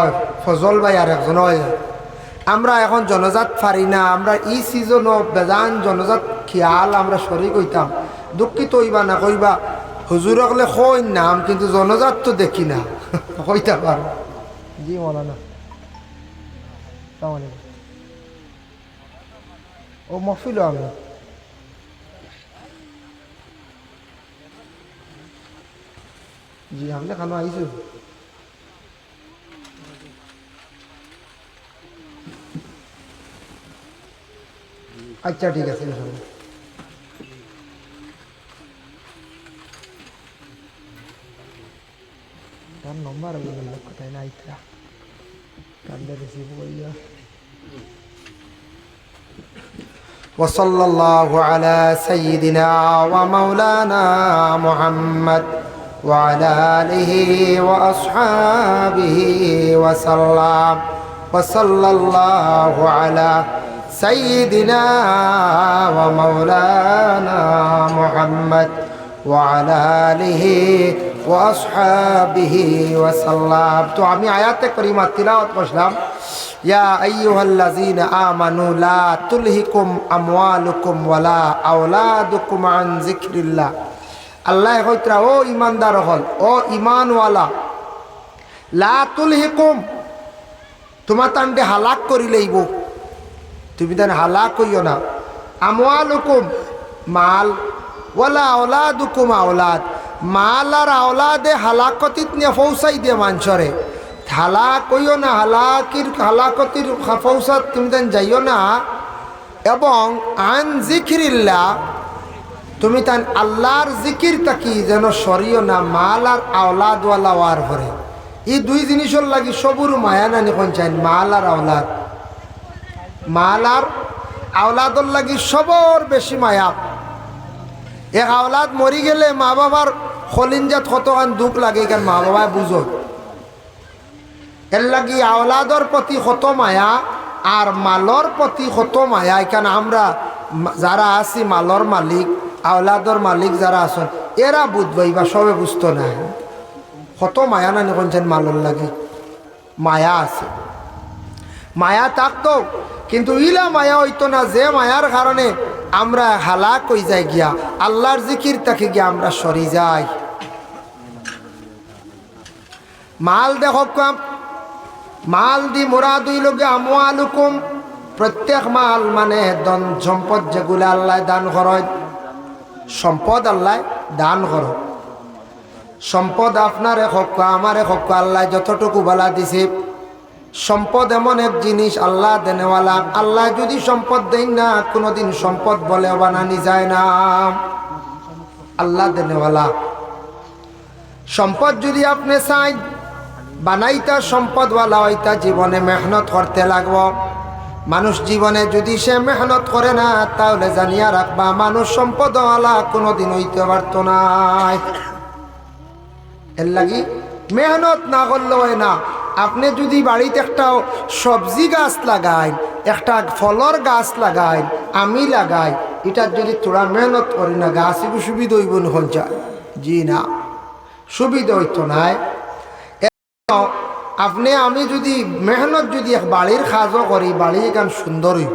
ফজল ভাই আর একজন হয় আমরা এখন জনজাত পারি না আমরা ই সিজনও বেজান জনজাত খেয়াল আমরা সরি কইতাম দুঃখিত হইবা না কইবা হুজুর হলে কই নাম কিন্তু জনজাত তো দেখি না কইতে পারো জি মৌলানা ও মফিল আমি জি আপনি খানো আইছো আচ্ছা ঠিক আছে ইনশাআল্লাহ তার নম্বর কোথায় না আইতা কান্দে রিসিভ করিয়া وصلى الله على سيدنا ومولانا محمد وعلى آله وأصحابه وسلم وصلى الله على سيدنا ومولانا محمد وعلى آله وأصحابه وسلم تو আমি আয়াতে কারিমা তিলাওয়াত করলাম يا أيها الذين آمنوا لا تلهكم أموالكم ولا أولادكم عن ذكر الله আল্লাহ কইতরা ও ইমানদার হল ও ইমানওয়ালা লা তুলহিকুম তোমার তান্ডে হালাক করি লইব তুমি তান হালাক হইও না আমওয়ালুকুম মাল ওয়ালা আওলাদুকুম আওলাদ মাল আর আওলাদে হালাকতিত নিয়ে পৌঁছাই দিয়ে মানুষরে হালাক হইও না হালাকতির পৌঁছাত তুমি তান যাইও না এবং আন জিকিরিল্লাহ তুমি তান আল্লাহর জিকির তাকি যেন সরিও না মাল আর আওলাদওয়ালা ওয়ার ভরে এই দুই জিনিসের লাগি সবুর মায়া নানি কোন চাই মাল আর আওলাদ মাল আর আওলাদর লাগি সবর বেশি মায়া এক আওলাদ মরি গেলে মা বাবার খলিনজাত কতখান দুঃখ লাগে কারণ মা বাবায় বুঝো এর লাগি আওলাদর প্রতি কত মায়া আর মালর প্রতি কত মায়া এখানে আমরা যারা আছি মালর মালিক আওলাদর মালিক যারা আছেন এরা বুঝবাই বা সবে বুঝতো না কত মায়া না নিকনছেন মালর লাগে মায়া আছে মায়া থাকতো কিন্তু ইলা মায়া হইতো না যে মায়ার কারণে আমরা হালাক হই যাই গিয়া আল্লাহর জিকির তাকে গিয়া আমরা সরি যাই মাল দেখো মাল দি মুরাদ হইল গিয়া আমওয়ালুকুম প্রত্যেক মাল মানে ধন সম্পদ যেগুলা আল্লাহ দান করে সম্পদ আল্লাহ দান করো সম্পদ আপনার হক আমার হক আল্লাহ যতটুকু বলা দিছে সম্পদ এমন এক জিনিস আল্লাহ দেনেওয়ালা আল্লাহ যদি সম্পদ দেন না কোনোদিন সম্পদ বলে বানানি যায় না আল্লাহ দেনেওয়ালা সম্পদ যদি আপনি চাই বানাইতা সম্পদওয়ালা হইতা জীবনে মেহনত করতে লাগবো মানুষ জীবনে যদি সে মেহনত করে না তাহলে জানিয়া রাখবা মানুষ সম্পদওয়ালা কোনোদিন হইতে পারত না এর লাগি মেহনত না করলে হয় না আপনি যদি বাড়িতে একটা সবজি গাছ লাগাই একটা ফলর গাছ লাগাই আমি লাগাই এটার যদি তোরা মেহনত করি না গাছ একটু সুবিধা হইব নখন চায় জি না সুবিধা হইতো নাই আপনি আমি যদি মেহনত যদি এক বাড়ির কাজও করি বাড়ি এখান সুন্দর হইব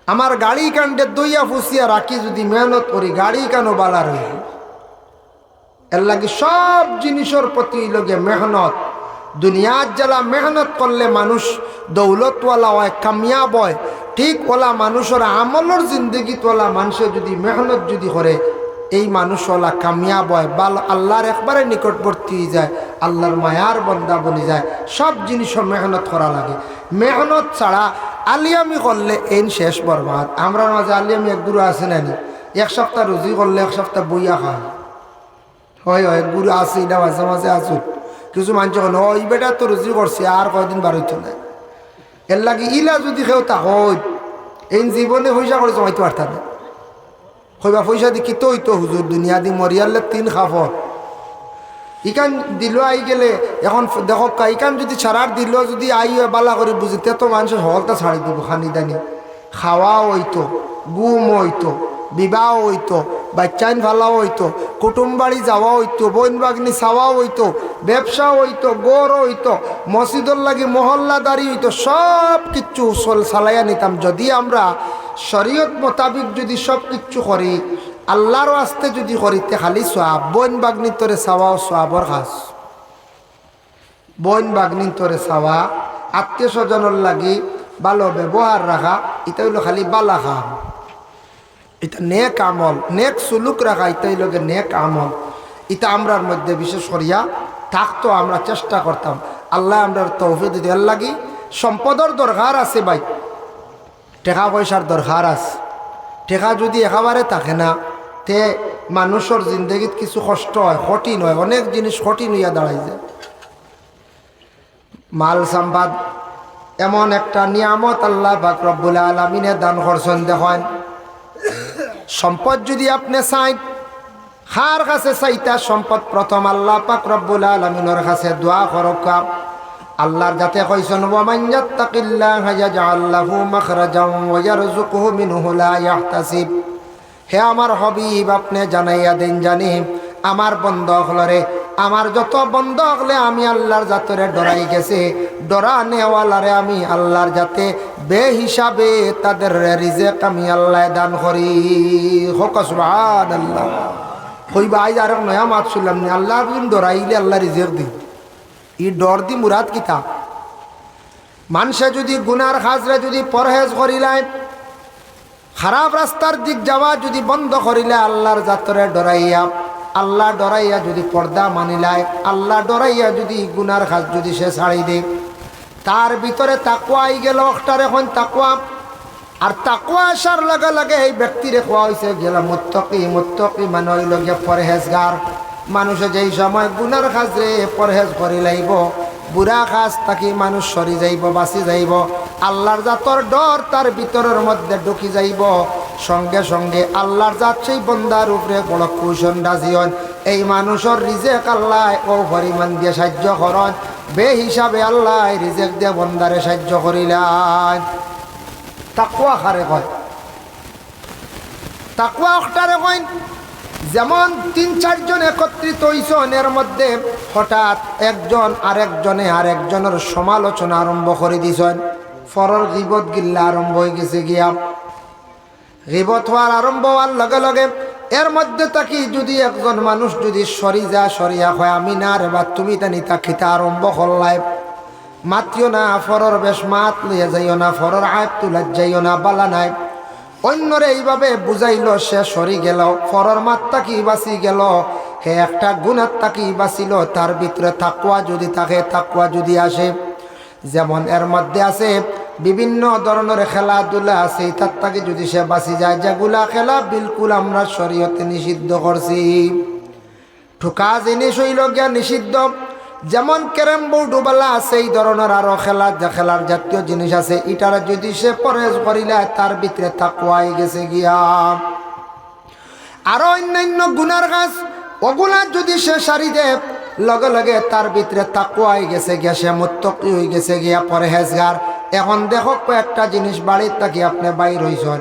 আমার গাড়ি কানটে দইয়া ফুসিয়া রাখি যদি মেহনত করি গাড়ি কেন বালার হইব এর লাগে সব জিনিসের প্রতি লগে মেহনত দুনিয়ার জ্বালা মেহনত করলে মানুষ দৌলতওয়ালা হয় কামিয়াব হয় ঠিক ওলা মানুষের আমলের জিন্দগিতওয়ালা মানুষের যদি মেহনত যদি করে এই মানুষওয়ালা কামিয়াব হয় বাল আল্লাহর একবারে নিকটবর্তী যায় আল্লাহর মায়ার বন্দা বনি যায় সব জিনিসও মেহনত করা লাগে মেহনত ছাড়া আলিয়ামি করলে এই শেষ বরবাদ আমরা মাঝে আলিয়ামি এক গুরু আছে নানি এক সপ্তাহ রুজি করলে এক সপ্তাহ বইয়া খায় হয় হয় গুরু আছে এটা মাঝে মাঝে আসুন কিছু মানুষ কেন ওই বেটা তো রুজি করছে আর কয়দিন বার হইতো না এর লাগে ইলা যদি কেউ তা হয় এই জীবনে পয়সা করে জমাইতে পারতাম না কইবা পয়সা দি কিতো হইতো হুজুর দুনিয়া দি মরিয়ালে 3 খাফর ইকান দিল আই গেলে এখন দেখো ইকান যদি ছাড়ার দিল যদি আই বালা করে বুঝিতে তো মানুষের হলটা ছাড়ি দিব খানি দানি খাওয়া হইতো গুম হইতো বিবাহ হইতো বাচ্চাইন ভালাও হইতো কুটুম বাড়ি যাওয়া হইতো বইন বাগনি চাওয়া হইতো ব্যবসা হইতো গড় হইতো মসজিদর লাগি মহল্লাদারি হইতো সব কিচ্ছু চালাইয়া নিতাম যদি আমরা শরীয়ত মোতাবিক যদি সব কিচ্ছু করি আল্লাহর আস্তে যদি করিতে খালি সোয়াব বইন বাগনি তোরে চাওয়াও সোয়াবর খাস বইন বাগনি তোরে চাওয়া আত্মীয় স্বজনের লাগি ভালো ব্যবহার রাখা এটা হইল খালি বালা খাম, এটা নেক আমল, নেক সুলুক রাখা, এটা হইল নেক আমল। এটা আমরার মধ্যে বিশেষ করিয়া থাকতো, আমরা চেষ্টা করতাম। আল্লাহ আমরা তৌফিক দিতে লাগি। সম্পদের দরকার আছে ভাই, টাকা পয়সার দরকার আছে। টাকা যদি একেবারে থাকে না, তে মানুষের জিন্দগিত কিছু কষ্ট হয়, কঠিন হয়, অনেক জিনিস কঠিন হইয়া দাঁড়াই যায়। মাল সম্পদ এমন একটা নিয়ামত আল্লাহ পাক রব্বুল আলামিনে দান করছেন। দেখেন সম্পদ যদি আপনি চান, কার কাছে চাইতা সম্পদ? প্রথম আল্লাহ পাক রব্বুল আলামিনের কাছে দোয়া করক। আল্লাহর যাতে কইছেন ওয়া মান ইয়াত্তাকিল্লাহা ইয়াজআল লাহু মাখরাজান ওয়া ইয়ারযুকহু মিনহু লা ইয়াহতাসিব। হে আমার হাবিব, আপনি জানাইয়া দেন জানি আমার বন্ধ হলরে, আমার যত বন্ধ হলে আমি আল্লাহর জাতরে ডরাই গেছে, ডরা নেওয়ালারে আমি আল্লাহর যাতে বে হিসাবে তাদের রিজেক আমি আল্লাহ দান করি। হোক সুবহানাল্লাহ। কইবা আজ আর নয়া মাত শুনলাম নি, আল্লাহর দিন ডরাইলে আল্লাহ রিজেক দিন। ই ডর দি মুরাদ কিতা? মানুষে যদি গুনার খাজরে যদি পরহেজ করিলাই, খারাপ রাস্তার দিক যাওয়া যদি বন্ধ করিলে, আল্লাহর জাতরে ডরাইয়া, আল্লাহ ডরাইয়া যদি পর্দা মানিলায়, আল্লাহ ডরাইয়া যদি গুনার খাজ যদি সে ছাড়ি দে, তার ভিতরে তাকওয়া আই গেল। ওটার এখন তাকওয়া, আর তাকওয়া আসার লগে লগে এই ব্যক্তিরে কোয়া হয়েছে গেল মুত্তাকি। মুত্তাকি মানে হইল গিয়ে পরহেজগার। মানুষে যেই সময় গুনার খাজরে পরহেজ করি লাইব, বুড়া কাজ তাকে মানুষ সরি যাইব, বাঁচি যাইব, আল্লাহর জাতর ডর তার ভিতরের মধ্যে ঢুকি যাইব। সঙ্গে সঙ্গে আল্লাহর জাত সেই বন্দার উপরে বড় কুশন রাজিয়ন। এই মানুষের রিজেক আল্লাহ ও পরিমাণ দিয়ে সাহায্য করন, বে হিসাবে আল্লাহ রিজেক দিয়ে বন্দারে সাহায্য করিলেন। তাকওয়া খারে কয়, তাকওয়া ওটারে কয় যেমন ৩-৪ জন একত্রিত হইছেন, এর মধ্যে হঠাৎ একজন আরেকজনের সমালোচনা আরম্ভ করে দিছেন। ফরর গিবত গিল্লা আরম্ভ হয়ে গেছে গিয়া। গিবত হওয়ার আরম্ভ হওয়ার লগে লগে এর মধ্যে তাকি যদি একজন মানুষ যদি সরিয়া হয়, আমি না রে বা তুমি তানি তাকিতা আরম্ভ করলাই, মাতিও না, ফরর বেশ মাত লইয়া যাইও না, ফরর আয় তুলার যাইও না, বালা নাই। অন্যরে এইভাবে বুঝাইল, সে সরি গেল, ফরর মাত তাকি বাঁচি গেল। হে একটা গুণার তাকি বাঁচিল, তার ভিতরে তাকওয়া যদি থাকে, তাকওয়া যদি আসে। যেমন এর মধ্যে আছে বিভিন্ন ধরনের খেলাধুলা আছে, তার তাকে যদি সে বাঁচি যায়, যেগুলা খেলা বিলকুল আমরা শরীয়তে নিষিদ্ধ করছি। ঠোকা জিনিস হইল গিয়া নিষিদ্ধ। যেমন ক্যারাম বোর্ড বালা আছে, এই ধরনের আরো খেলার জাতীয় জিনিস আছে, এটার যদি সে পরহেজ করিলে তার ভিতরে তাকওয়া গেছে গিয়া। আরো অন্যান্য গুনার কাজ ওগুলা যদি সে সারি দেয়, লগে লগে তার ভিতরে তাকওয়া গেছে গিয়া, সে মুত্তাকি হয়ে গেছে গিয়া, পরহেজগার। এখন দেখো কয়েকটা জিনিস, বাড়ির থাকি আপনি বাইর হইছেন,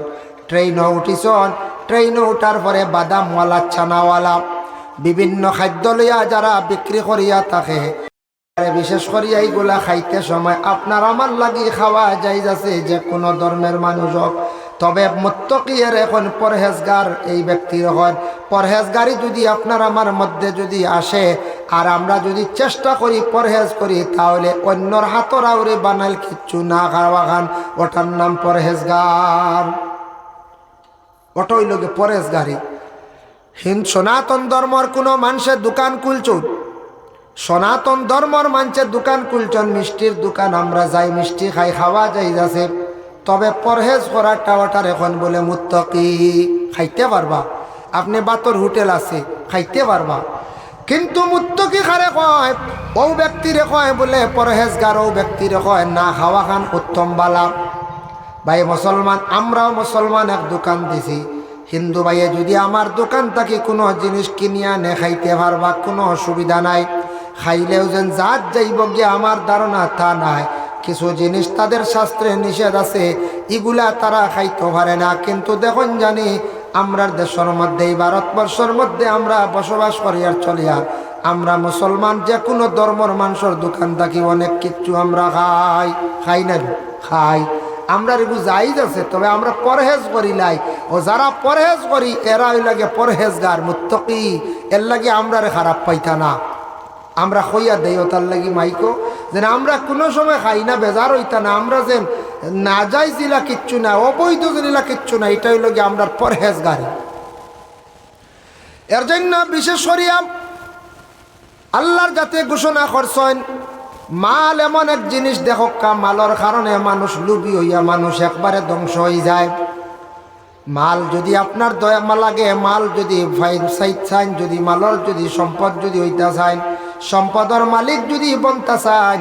ট্রেনও উঠিছেন, ট্রেনও উঠার পরে বাদামওয়ালা, ছানাওয়ালা, বিভিন্ন খাদ্য লইয়া যারা বিক্রি করিয়া থাকে, বিশেষ করিয়া এইগুলা খাইতে সময় আপনার আমার লাগি খাওয়া যাইজ আছে যে কোনো ধর্মের মানুষ হোক। তবে মুত্তাকিয়ের এখন পরহেজগার এই ব্যক্তির হন, পরহেজগারি যদি আপনার আমার মধ্যে যদি আসে, আর আমরা যদি চেষ্টা করি পরহেজ করি, তাহলে অন্যর হাতর আউরে বানাইল কিচ্ছু না খাওয়া খান, ওটার নাম পরহেজগার। ওটা হইল গে পরহেজগারি। সনাতন ধর্মর কোনো মানুষের দোকান খুলছুন, সনাতন ধর্মর মানুষের দোকান খুলছেন, মিষ্টির দোকান, আমরা যাই মিষ্টি খাই, খাওয়া যাই যাচ্ছে। তবে পরহেজ করাটা ওটার এখন বলে মুত্তাকি। খাইতে পারবা আপনি, বাতর হোটেল আছে খাইতে পারবা, কিন্তু মুত্তাকি কারে কয়? ও ব্যক্তিরে কয় বলে পরহেজগার, ও ব্যক্তিরে কয় না খাওয়া খান উত্তম বালা। ভাই মুসলমান, আমরাও মুসলমান, এক দোকান দিছি, হিন্দু ভাইয়ে যদি আমার দোকান থেকে কোনো জিনিস কিনিয়া নে খাইতে পারবা, কোনো অসুবিধা নাই। খাইলেও যেন জাত যাইব গিয়ে আমার ধারণা তা নাই। কিছু জিনিস তাদের শাস্ত্রে নিষেধ আছে, এগুলা তারা খাইতে পারে না। কিন্তু দেখুন জানি আমরার দেশের মধ্যে, এই ভারতবর্ষের মধ্যে আমরা বসবাস করি আর চলি, আর আমরা মুসলমান যে কোনো ধর্মর মানুষের দোকান থাকি অনেক কিছু আমরা খাই না, খাই আমরা এগুলো জায়েজ আছে। তবে আমরা পরহেজ করি লাই, ও যারা পরহেজ করি এরা ওই লাগে পরহেজগার, মুত্তাকি। এর লাগে আমরা খারাপ পাইতা না, আমরা খইয়া দেই তার লাগি মাইকো, যেন আমরা কোনো সময় খাই না, বেজার হইতা না। আমরা যেন না যাইছিলা কিচ্ছু না, অবৈধ জিনিলা কিচ্ছু না, এটাই হইল গিয়ে আমরা পরহেজগারি। এর জন্য বিশেষ করিয়া আল্লাহর যাতে ঘোষণা করছেন, মাল এমন এক জিনিস দেখক্কা, মালের কারণে মানুষ লুবি হইয়া মানুষ একবারে ধ্বংস হয়ে যায়। মাল যদি আপনার দয়া লাগে, মাল যদি চাইন, যদি মালর যদি সম্পদ যদি হইতা চান, সম্পদের মালিক যদি বনতা চান,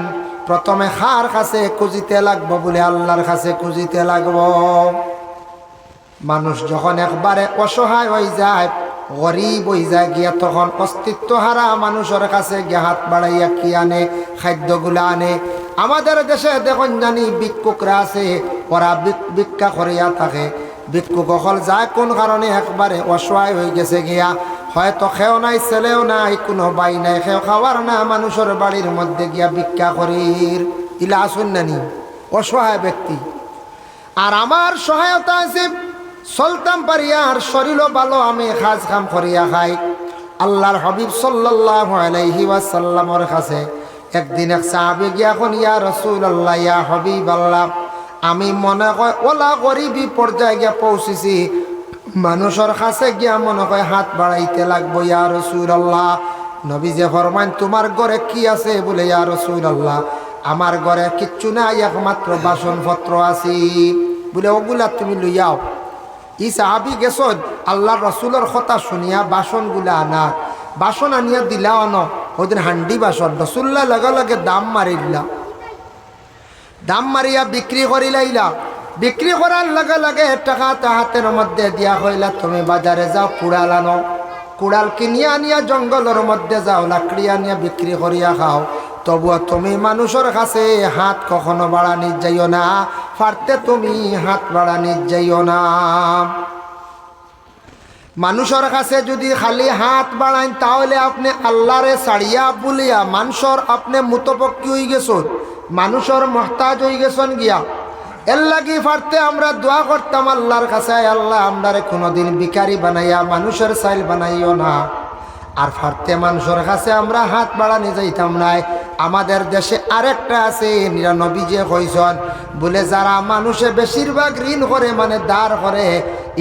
প্রথমে খার কাছে খুঁজিতে লাগবো বলে আল্লাহর কাছে খুঁজিতে লাগব। মানুষ যখন একবারে অসহায় হয়ে যায়, গরিব হয়ে যায় গিয়া, তখন অস্তিত্ব হারা মানুষের কাছে গিয়া হাত বাড়াইয়া কি আনে, খাদ্যগুলা আনে। আমাদের দেশে দেখুন জানি ভিক্ষুকরা আছে, ওরা ভিক্ষা করিয়া থাকে। ভিক্ষুক হল যায় কোন কারণে একবারে অসহায় হয়ে গেছে গিয়া, হয়তো খেও নাই, ছেলেও নাই, কোনো বাই নাই, খেও খাওয়ার না, মানুষের বাড়ির মধ্যে গিয়া ভিক্ষা করির। ইলা আসুন নানি অসহায় ব্যক্তি। আর আমার সহায়তা আছে, চলতাম পারিয়া, আর শরীরও ভালো, আমি কাজ কাম করিয়া খাই। আল্লাহর হাবিব সাল্লাল্লাহু আলাইহি ওয়াসাল্লামের কাছে একদিন এক সাহাবী গিয়া কোন, ইয়া রাসূলুল্লাহ, ইয়া হাবিবাল্লাহ, আমি মনে হয় ওলা গরিবী পর্যায়ে গিয়া পৌঁছেছি, মানুষের কাছে গিয়া মনে হয় হাত বাড়াইতে লাগবো। ইয়া রাসূলুল্লাহ, নবী যে ফরমান, তোমার ঘরে কি আছে? বলে, ইয়া রাসূলুল্লাহ, আমার ঘরে কিচ্ছু নাই, একমাত্র বাসনপত্র আছে। বলে, ওগুলা তুমি লইয়াও। ই সাহাবি গেছন আল্লাহ রসুলের কথা শুনিয়া বাসনগুলা আনা, বাসন আনিয়া দিলা অন, ওদের হান্ডি বাসন রসুল্লাহ লগে লগে দাম মারিলা, দাম মারিয়া বিক্রি করিলাইলা। বিক্রি করার লগে লগে টাকা হাতের মধ্যে দিয়া হইলা, তুমি বাজারে যাও, কুড়াল আনো, কুড়াল কিনিয়া আনিয়া জঙ্গলের মধ্যে যাও, লাকড়ি আনিয়া বিক্রি করিয়া খাও। তবুও তুমি মানুষের কাছে হাত কখনো বাড়ানি যাইও না, পারতে তুমি হাত বাড়ানি যাইও না। মানুষের কাছে যদি খালি হাত বাড়ান, তাহলে আপনি আল্লাহরে ছাড়িয়া বলিয়া মানুষের আপনি মুতপক্ষী হয়ে গেছেন, মানুষের মহতাজ হয়ে গেছেন গিয়া। এর লাগি পারতে আমরা দোয়া করতাম আল্লাহর কাছে, আল্লাহ আমরারে কোনোদিন ভিখারি বানাইয়া মানুষের চাইল বানাইও না। আর ফারতে মানুষের কাছে আমরা হাত বাড়ানি যাইতাম নাই। আমাদের দেশে আরেকটা আছে, নবী যে কইছেন, বলে যারা মানুষে বেশিরভাগ ঋণ করে, মানে দাঁড় করে,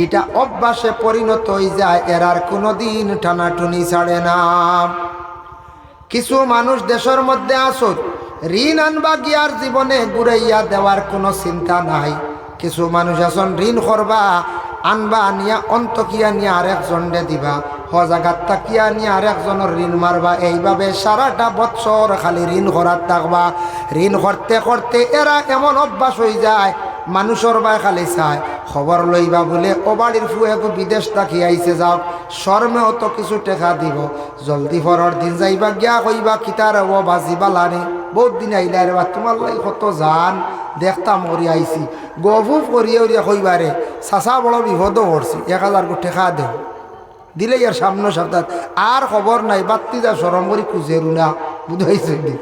এটা অভ্যাসে পরিণত হয়ে যায়, এর আর কোনোদিন টানাটুনি ছাড়ে না। কিছু মানুষ দেশের মধ্যে আসুন, ঋণ আনবা গিয়ার জীবনে ঘুরাইয়া দেওয়ার কোনো চিন্তা নাই। কিছু মানুষ আসুন, ঋণ করবা, আনবা, আনিয়া অন্তকিয়া নিয়ে আরেকজনকে দিবা, হজাগাত তাকিয়া নিয়ে আরেকজনের ঋণ মারবা। এইভাবে সারাটা বৎসর খালি ঋণ করার থাকবা। ঋণ করতে করতে এরা এমন অভ্যাস হয়ে যায়, মানুষের বাই খালি চায় খবর লইবা বলে, ও বাড়ির ফুয়েকো বিদেশ তাকি আইসে যাও, শর্মে অত কিছু টেকা দিব, জলদি পরের দিন যাইবা গিয়া কইবা, কিতার ও বাজিবা লানি, বহুত দিন আইলা রে বা, তোমার লাই কত জান দেখতাম করি আইসি, গভুফ করিয়ে উড়িয়া কইবারে, চাচা বড় বিপদ করছি, 1000 কো টেকা দেও, দিলে ইয়ার সামনে সপ্তাহ আর খবর নাই, বাত্তি যা সরম করি খুঁজেরু না, বুঝাইছে দি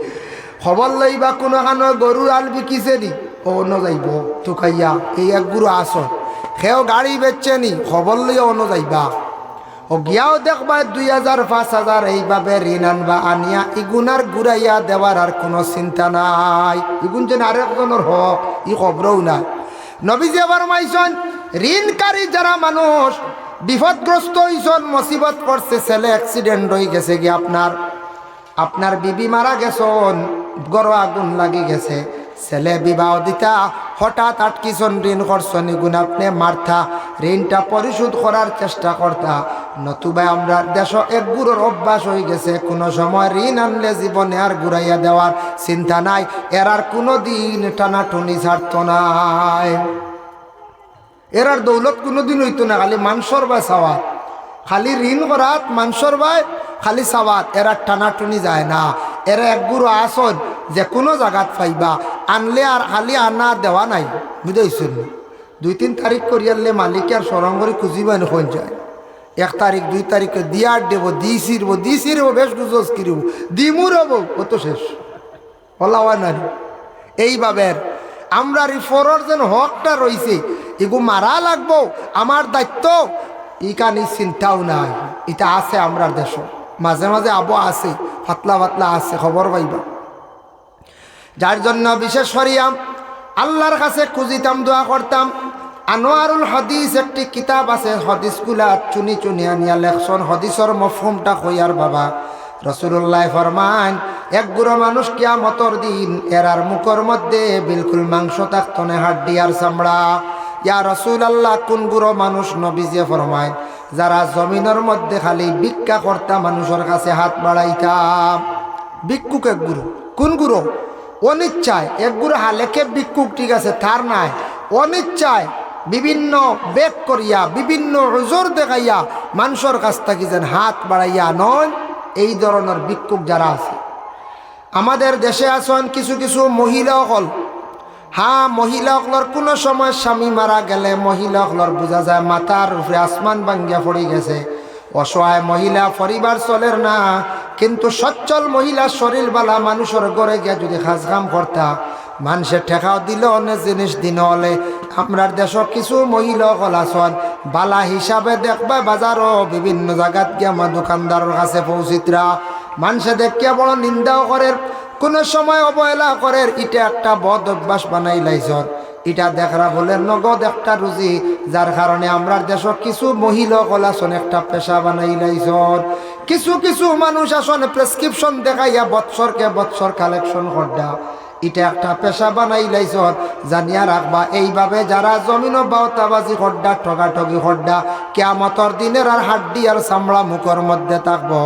খবর লইবা কোনোখানো গরুর আল বিকিছে নি, অন্য যাইব তো খাইয়া, এই এক গুরু আস সেও গাড়ি বেচছে নি, খবর লইয়া অন্য যাইবা, ও গিয়াও দেখবা 2000 5000 এইভাবে ঋণ আনবা, আনিয়া ইগুনার ঘুরাইয়া দেওয়ার আর কোনো চিন্তা নাই। ইগুন যেন আরেকজনের হক ই খবরও নাই। নবীজি আবার মাইছন, ঋণকারী যারা মানুষ বিপদগ্রস্ত হইছন, মুসিবত পড়ছে, ছেলে অ্যাক্সিডেন্ট হয়ে গেছে গিয়ে, আপনার বিবি মারা গেছন, গড় আগুন লাগি গেছে, ছেলে বিবাহ দিতা, হঠাৎ আটকিছন, ঋণ করছন, এগুন আপনি মারথা, ঋণটা পরিশোধ করার চেষ্টা করতা। নতুবা আমরা দেশ এক গুরুর অভ্যাস হয়ে গেছে, কোনো সময় ঋণ আনলে জীবনে আর ঘুরাইয়া দেওয়ার চিন্তা নাই, এর আর কোনো দিন টানাটুনি ছাড়ত নাই, এর আর দৌলত কোনোদিন হইতো না, খালি মানুষের বা সাওয়াত, খালি ঋণ করাত মানুষের বাই খালি সাওয়াত, এরা টানাটুনি যায় না। এরা এক গুরু আসন, যে কোনো জায়গাত পাইবা, আনলে আর খালি আনা দেওয়া নাই, বুঝাইছেন? 2-3 তারিখ করিয়ালে মালিকে আর সরম করে খুঁজিবা নখন যায়, 1 তারিখ 2 তারিখে দিয়ার দেব, দিছিরব বেশ গুজস কিরব, দিমুর হব, কত শেষ হলাওয়া নাই। এইভাবে আমরা রিফোরের যেন হকটা রয়েছে, এগু মারা লাগবো, আমার দায়িত্ব, ইকানি চিন্তাও নাই, এটা আছে আমরা দেশ, মাঝে মাঝে আবো আছে, পাতলা পাতলা আছে, খবর পাইবা। যার জন্য বিশেষ করিয়া আল্লাহর কাছে খুঁজিতাম, দোয়া করতাম। আনোয়ারুল হাদিস একটি কিতাব আছে, হদিসগুলা চুনি চুনি আনিয়া লেখছন, হদিসর মফহুমটা কইয়ার বাবা। রাসূলুল্লাহ ফরমান, এক গুঁড়ো মানুষ কিয়ামতর দিন এরার মুখের মধ্যে বিলকুল মাংস থাকতো না, হাড্ডি আর চামড়া। ইয়া রাসূলুল্লাহ, কোন গুঁড়ো মানুষ? নবীজি ফরমায়, যারা জমিনের মধ্যে খালি ভিক্ষা করতা, মানুষের কাছে হাত বাড়াইতাম। ভিক্ষুক এক গুরু। কোন গুরু? অনিচ্ছায়। এক গুরু হালেকে ভিক্ষুক, ঠিক আছে, তার নাই। অনিচ্ছায় বিভিন্ন বেগ করিয়া, বিভিন্ন উজর দেখাইয়া মানুষের কাছ থেকে যেন হাত বাড়াইয়া নয়, এই ধরনের ভিক্ষুক যারা আছে আমাদের দেশে আছেন। কিছু কিছু মহিলা হল, হ্যাঁ, মহিলা হলর কোনো সময় স্বামী মারা গেলে মহিলা হলর বোঝা যায় মাথার উপরে আসমান ভাঙ্গিয়া পড়ে গেছে। অসহায় মহিলা, পরিবার চলের না, কিন্তু সচ্ছল মহিলা শরীর বালা মানুষের ঘরে গিয়া যদি কাজ কাম করতা, মানুষের ঠেকাও দিল, অনেক জিনিস দিন হলে। আমরার দেশ কিছু মহিলা হল আছেন, বালা হিসাবে দেখবা বাজারও বিভিন্ন জায়গাত গিয়া আমার দোকানদারের কাছে পৌঁছিতরা, মানুষে দেখিয়া বড় নিন্দাও করে, কোনো সময় অবহেলা করে। এটা একটা বদ অভ্যাস বানাই লাইছন। এটা দেখরা বলে নগদ একটা রুজি, যার কারণে আমরার দেশ কিছু মহিলা হল আসন একটা পেশা বানাই লাইছন। কিছু কিছু মানুষ আসন প্রেসক্রিপশন দেখাইয়া বৎসরকে বৎসর কালেকশন করডা, এটা একটা পেশা বানাই লাইছন। জানিয়া রাখবা, এইভাবে যারা জমিন বাউতাবাজি খড্ডা, ঠগাঠগি খড্ডা, কিয়ামতর দিনের আর হাড্ডি আর চামড়া মুখের মধ্যে থাকবো।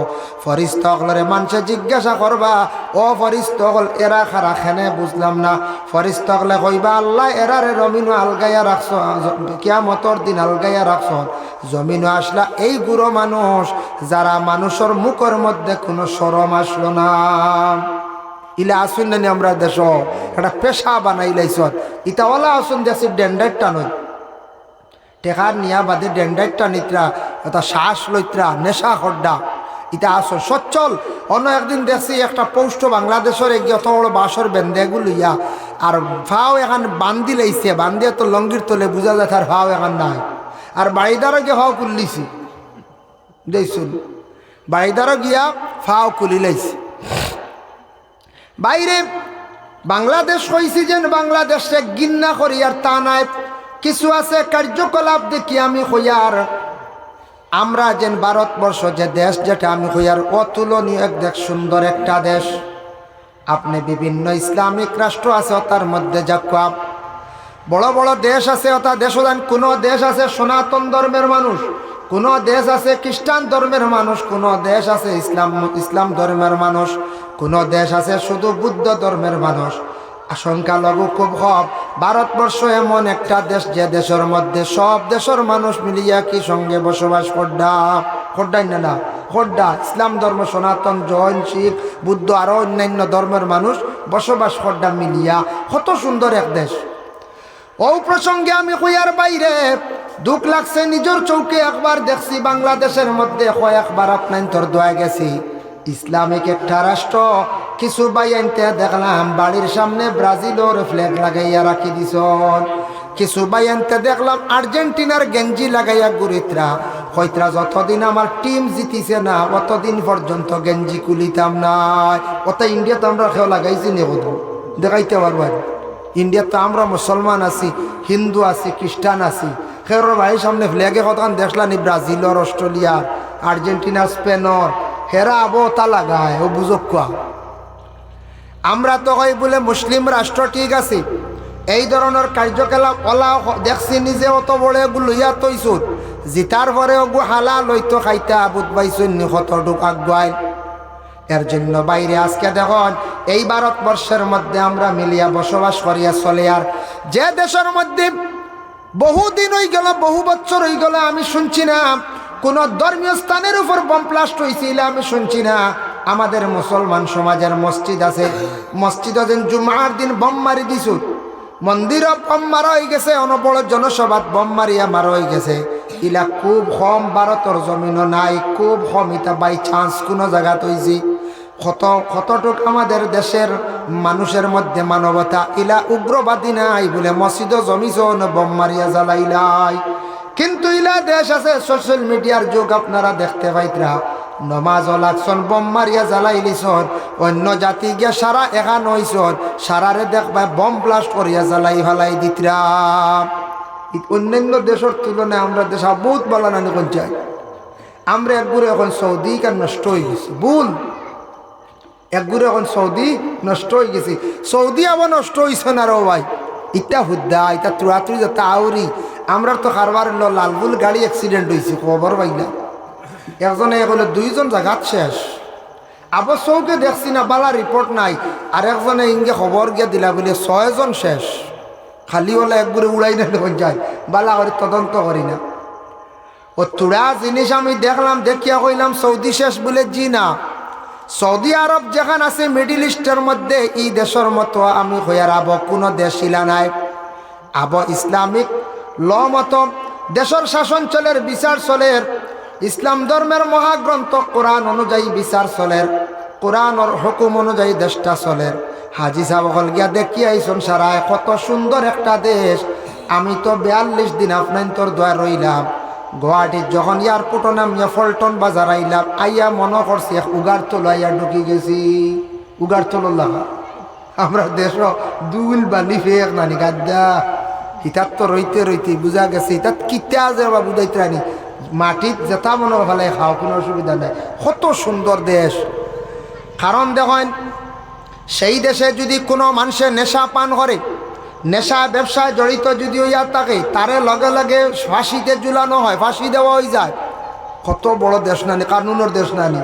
ফরিস্ত হলরে মানুষে জিজ্ঞাসা করবা, ও ফরিস্ত হল এরা খারা খেনে বুঝলাম না। ফরিস্ত হলে কইবা, আল্লাহ এরারে জমিনও আলগাইয়া রাখছ, কিয়ামতর দিন আলগাইয়া রাখছ। জমিনও আসলা এই গুঁড়ো মানুষ, যারা মানুষের মুখের মধ্যে কোনো শরম আসলো না। ইলা আসুন না, আমরা দেশ একটা পেশা বানাই লাইছ। ইটা ওলা আসুন দেশে ডেন্ডাইট টানই, টেকার নিয়া বাদে ডেন্ডাইট টানিত্রা, এটা শ্বাস লইত্রা, নেশা খড্ডা, ইটা আসল সচ্ছল। অন্য একদিন দেখছি একটা পোস্ট বাংলাদেশের অত বড় বাসর বেন্দেগুলো ইয়া আর ভাও এখন বান্ধি লাইছে, বান্ধিয়া তো লঙ্গির তোলে বোঝা যায় তার ভাও এখন নাই। আর বাড়িদারও গিয়ে ভাও কুলিছি দেখছুন, বাড়িদারও গিয়া ফাও কুলি লাইছে। বাইরে বাংলাদেশ হয়েছি যেন বাংলাদেশে গিন্না করি, আর তা নাই। কিছু আছে কার্যকলাপ দেখি আমি হইয়ার, আমরা যেন ভারতবর্ষ যে দেশ, যেটা আমি হইয়ার অতুলনীয় এক দেশ, সুন্দর একটা দেশ। আপনি বিভিন্ন ইসলামিক রাষ্ট্র আছে, তার মধ্যে যাকুয়া বড় বড় দেশ আছে, অর্থা দেশ কোনো দেশ আছে সনাতন ধর্মের মানুষ, কোনো দেশ আছে খ্রিস্টান ধর্মের মানুষ, কোনো দেশ আছে ইসলাম ধর্মের মানুষ, কোনো দেশ আছে শুধু বুদ্ধ ধর্মের মানুষ। সংখ্যালঘু খুব কম। ভারতবর্ষ এমন একটা দেশ, যে দেশের মধ্যে সব দেশের মানুষ মিলিয়া কি সঙ্গে বসবাস করডাই না খোড্ডা, ইসলাম ধর্ম, সনাতন, জৈন, শিখ, বুদ্ধ আরও অন্যান্য ধর্মের মানুষ বসবাস করডা মিলিয়া কত সুন্দর এক দেশ। ও প্রসঙ্গে আমি কইয়ার বাইরে দুঃখ লাগছে, নিজের চৌকে একবার দেখছি বাংলাদেশের মধ্যে, কয়েকবার আপনার তোর দোয়া গেছি। ইসলামিক একটা রাষ্ট্র, কিছু বাইনতে দেখলাম বাড়ির সামনে ব্রাজিলের ফ্ল্যাগ লাগাইয়া রাখি দিছ, কিছু বাইনতে দেখলাম আর্জেন্টিনার গেঞ্জি লাগাইয়া ঘুরিতরা, হয়তরা যতদিন আমার টিম জিতিছে না অতদিন পর্যন্ত গেঞ্জি কুলিতাম না। অত ইন্ডিয়াতে আমরা খেয়ে লাগাইছি নে কত দেখাইতে পারবো। ইন্ডিয়াত তো আমরা মুসলমান আছি, হিন্দু আছি, খ্রিস্টান আছি, খের বাড়ির সামনে ফ্ল্যাগে কতক্ষণ দেখলানি ব্রাজিলর, অস্ট্রেলিয়ার, আর্জেন্টিনা, স্পেনর, হেরা আবো তা লাগায়। ও বুঝক কোয়া, আমরা তো কই বলে মুসলিম রাষ্ট্র, ঠিক আছে, এই ধরনের কার্যকলাপ ওলা দেখছি নিজে অত বড় এগুলো ইয়া তৈছুত, জিতার পরে ওগু হালা লইতো খাইতা বুধ পাইছুন কতটুক আগুয়াই। এর জন্য বাইরে আজকে দেখুন এই ভারতবর্ষের মধ্যে আমরা মিলিয়া বসবাস করিয়া চলে, আর যে দেশের মধ্যে বহুদিন হয়ে গেল, বহু বছর হয়ে গেল, আমি শুনছি না কোন ধর্মীয় স্থানের উপর বম ব্লাস্ট হয়েছিল, আমি শুনছি না। আমাদের মুসলমান সমাজের মসজিদ আছে, মসজিদ জুমার দিন বম মারি দিছ, মন্দিরও বম মারা হয়ে গেছে, অনবড় জনসভাত বম মারিয়া মারা হয়ে গেছে। ইলা খুব কম, ভারতের জমিনও নাই, খুব কম, ইটা বাই চান্স কোনো জায়গা তৈছি। কতটুক আমাদের দেশের মানুষের মধ্যে মানবতা, ইলা উগ্রবাদী নাই বলে মসজিদ জমিছ বম মারিয়া জ্বালাইলাই। কিন্তু ইলা দেশ আছে সোশ্যাল মিডিয়ার যুগ, আপনারা দেখতে পাইতরা নমাজ লাগছন বম মারিয়া জ্বালাই লিছন অন্য জাতি গিয়া সারা এখান হইছন সারারে দেখবা বম ব্লাস্ট করিয়া জ্বালাই ফেলাই দিতরা অন্যান্য দেশের তুলনায় আমরা দেশ বহুত ভালো নানি কোন চাই আমরা একগুড়ে এখন সৌদি কার নষ্ট হয়ে গেছি ভুল একগুড়ে এখন সৌদি নষ্ট হয়ে গেছি সৌদি আবার নষ্ট হয়েছে না রো ভাই ইটা হুদ্দা ইটা তুড়াতুড়ি যাতে আউরি আমরা তো কারবার লালবুল গাড়ি অ্যাক্সিডেন্ট হয়েছে খবর পাইলা একজনে এগুলো দুইজন জায়গাত শেষ আবার চৌকে দেখছি না বালা রিপোর্ট নাই আর একজনে ইনকে খবর গিয়ে দিলা বলে 6 জন শেষ খালি হলে একগুড়ে উড়াই না দেখুন যায় বালা করে তদন্ত করি না ও তুড়া জিনিস আমি দেখলাম দেখিয়া কইলাম সৌদি শেষ বলে জি না সৌদি আরব যেখান আছে মিডিল ইস্টের মধ্যে এই দেশের মতো আমি হইয়ার আব কোনো দেশ ছিল নাই আব ইসলামিক ল মতো দেশের শাসন চলের বিচার চলের ইসলাম ধর্মের মহাগ্রন্থ কোরআন অনুযায়ী বিচার চলের কোরআনের হুকুম অনুযায়ী দেশটা চলের হাজি সাহেব হল গিয়া দেখি আইসন সারায় কত সুন্দর একটা দেশ আমি তো 42 দিন আপনার তোর দোয়া রইলাম গুয়াহাটির যখন এয়ারপোর্টও নামিয়া ফলটন বাজার আইলাম আইয়া মনে করছি উগার তোলা আইয়া ঢুকি গেছি উগার তোলা আমরা দেশ দুল বালি ফেক নানি গাদ্দা ইতার তো রইতে রইতে বুঝা গেছে ইতার কিতে আজের বা বুঝাইতে রানি মাটিত যেটা মনে ভালাই খাও কোনো অসুবিধা নেই কত সুন্দর দেশ কারণ দেখেন সেই দেশে যদি কোনো মানুষের নেশা পান করে নেশা ব্যবসায় জড়িত যদি হইয়া থাকে তারে লগে লগে ফাঁসিতে ঝুলানো হয় ফাঁসি দেওয়া হয়ে যায় কত বড় দেশ নানি কানুনের দেশ নানি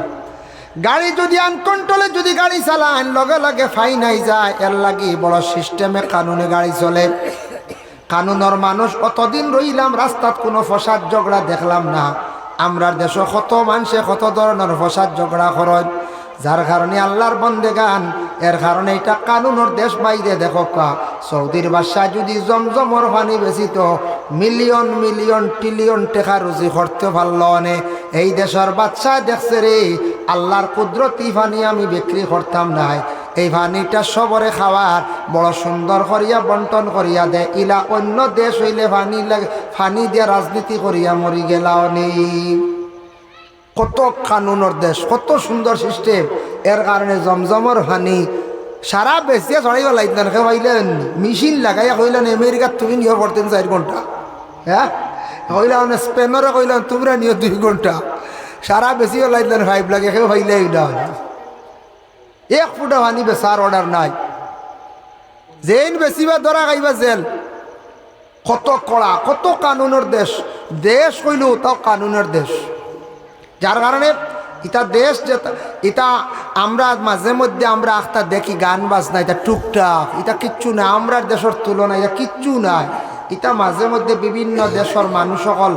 গাড়ি যদি আনকন্ট্রোলে যদি গাড়ি চালান লগে লগে ফাইন আই যায় এর লাগি বড় সিস্টেমে কানুনে গাড়ি চলে কানুনের মানুষ অতদিন রইলাম রাস্তাত কোনো ফসাদ ঝগড়া দেখলাম না আমরা দেশে কত মানুষে কত ধরনের ফসাদ ঝগড়া করেন যার কারণে আল্লাহর বন্দেগান এর কারণে এটা কানুনের দেশ বাইরে দেখো সৌদির বাদশা যদি জমজমর পানি বেশি তো মিলিয়ন মিলিয়ন ট্রিলিয়ন টাকা রুজি করতে পারল নে এই দেশের বাদশা দেখছে রে আল্লাহর কুদরতি পানি আমি বিক্রি করতাম নাই এই পানিটা সবরে খাওয়ার বড় সুন্দর করিয়া বন্টন করিয়া দে ইলা অন্য দেশ হইলে পানি দিয়া রাজনীতি করিয়া মরি গেলাও নেই কত কানুনের দেশ কত সুন্দর সিস্টেম এর কারণে জমজমর পানি সারা বেশিয়া চড়াইবা লাগতেন খাইলেন মেশিন লাগাইয়া কইলেন আমেরিকার তুমি নিয়ে পড়তেন 4 ঘন্টা হ্যাঁ কইলেন স্পেনরে কইলেন তোমরা নিয়ে 2 ঘন্টা সারা বেশিও লাগতেন 5 লাগে কেউ ভাইলে এক ফুটা পানি বেচার অর্ডার নাই যেন বেশিবা ধরা খাইবা জেল কত কড়া কত কানুনের দেশ দেশ কইল তাও কানুনের দেশ যার কারণে ইটা দেশ যে এটা আমরা মাঝে মধ্যে আমরা আখতা দেখি গান বাজনা এটা টুকটাক এটা কিচ্ছু না আমরা দেশের তুলনায় এটা কিচ্ছু নাই এটা মাঝে মধ্যে বিভিন্ন দেশের মানুষ সকল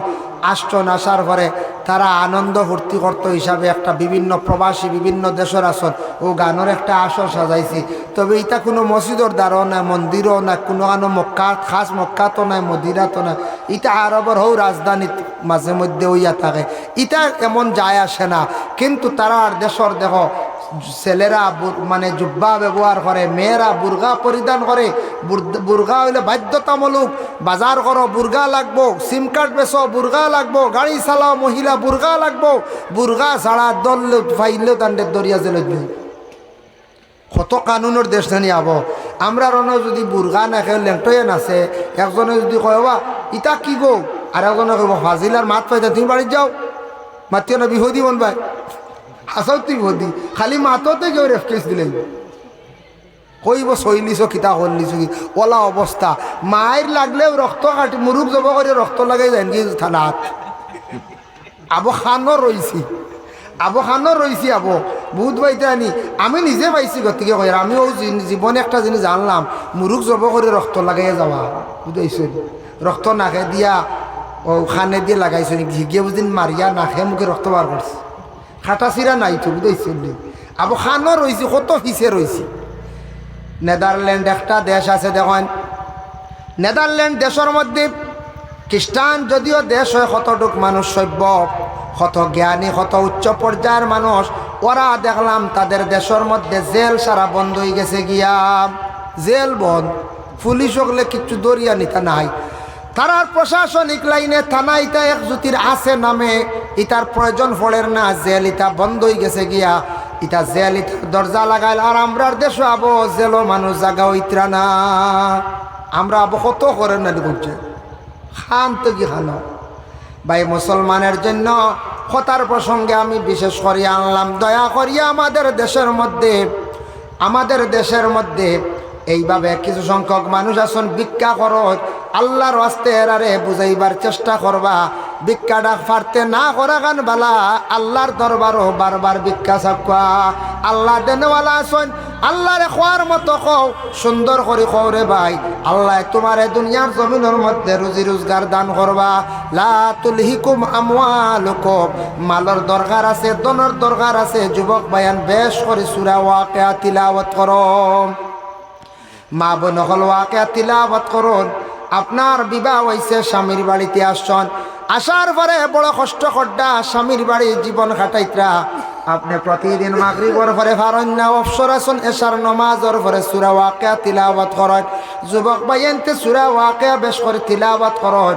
আসন আসার পরে তারা আনন্দ ফুর্তি করতো হিসাবে একটা বিভিন্ন প্রবাসী বিভিন্ন দেশের আসন ও গানের একটা আসর সাজাইছি তবে এটা কোনো মসজিদের দ্বারও নাই মন্দিরও না কোনো মক্কা খাস মক্কা তো নাই মদিরা তো নাই এটা আরবের হও রাজধানীত মাঝে মধ্যে হইয়া থাকে এটা এমন যায় আসে না কিন্তু তারা আর দেশের দেখো ছেলেরা মানে জুব্বা ব্যবহার করে মেয়েরা বুর্গা পরিধান করে বুর্গা হইলে বাধ্যতামূলক বাজার করো বুর্গা লাগবো সিম কার্ড বেচো বুর্গা লাগবো গাড়ি চালাও মহিলা বুর্গা লাগবো বুর্গা ছাড়া দল ফাইলেও তান্ডের দরিয়া জেলে কত কানুনের দেশ জানি আব আমরা রন যদি বুর্গা না খেয়ে লেংটয়ে নাচে একজনে যদি কয় বা ইটা কি গো আর একজনে কব ফাজিলার মাত পাইতা তুমি বাড়ি যাও মাতিও না বিহদি মন ভাই হাসাও তুই বিহদি খালি মাততে কেউ রেফকেস দিলেন কইব সইলিছ কিতা করলিছ কি ওলা অবস্থা মায়ের লাগলেও রক্ত কাটি মুরুখ জব করে রক্ত লাগাই যায় কি থানাত আবো খানো রয়েছি আবো বহুত বাইতে আনি আমি নিজে পাইছি গতিকে কই আমিও জীবনে একটা জিনিস জানলাম মুরুখ জব করে রক্ত লাগাইয়া যাওয়া বুঝাইছো রক্ত নাকে দিয়া ও খানে দিয়ে লাগাইছো ঘিগিয়ে বুঝদিন মারিয়া নাকে মুখে রক্ত বার করছে খাটা চিরা নাই তো বুঝাইছো আবো খানো রয়েছি কত ফিসে রয়েছি নেদারল্যান্ড একটা দেশ আছে দেখেন নেদারল্যান্ড দেশের মধ্যে খ্রিস্টান যদিও দেশ হয় কতটুক মানুষ সভ্য কত জ্ঞানী কত উচ্চ পর্যায়ের মানুষ ওরা দেখলাম তাদের দেশের মধ্যে জেল সারা বন্ধ হয়ে গেছে গিয়া জেল বন্ধ পুলিশ হলে কিছু দরিয়া নিতে নাই তারার প্রশাসনিক লাইনে থানা ইটা এক জুতির আছে নামে ইটার প্রয়োজন পড়ের না, জেল ইটা বন্ধ হয়ে গেছে গিয়া, ইটা জেল ইটার দরজা লাগাইল। আর আমরার দেশ আবো জেলো মানুষ জাগা হইতরা না, আমরা আবো কত করেন না করছে খান তো কি খানো। ভাই মুসলমানের জন্য কথার প্রসঙ্গে আমি বিশেষ করিয়া আনলাম, দয়া করিয়া আমাদের দেশের মধ্যে এইভাবে কিছু সংখ্যক মানুষ আছেন ভিক্ষা করত, আল্লাহর রাস্তে এরারে বুঝাইবার চেষ্টা করবা। ভিক্ষাটা পারতে না করা গান বালা, আল্লাহর দরবারও বারবার ভিক্ষা চাপা। আল্লাহ দেনওয়ালা আছেন, আল্লাহরে খোয়ার মতো কও, সুন্দর করে কও রে ভাই, আল্লাহ তোমার দুনিয়ার জমিনের মধ্যে রুজি রোজগার দান করবা। লা তুলহিকুম আমওয়ালুকুম, মালের দরকার আছে, ধনের দরকার আছে। যুবক ভাইয়ান বেশ করে সূরা ওয়াকিয়া তিলাওয়াত করো, মা বোন হল ওয়াকিয়া তিলাওয়াত করুন। আপনার বিবাহ হয়েছে, স্বামীর বাড়িতে আসছেন, আসার পরে বড় কষ্ট করডা স্বামীর বাড়ি জীবন কাটাইতরা। আপনি প্রতিদিন মাগরিবের পরে ফারন্না অবসর আসুন, এশার নমাজের পরে সূরা ওয়াকিয়া তিলাওয়াত করেন। যুবক ভাইয়ানতে সূরা ওয়াকিয়া বেশ করে তিলাওয়াত করেন।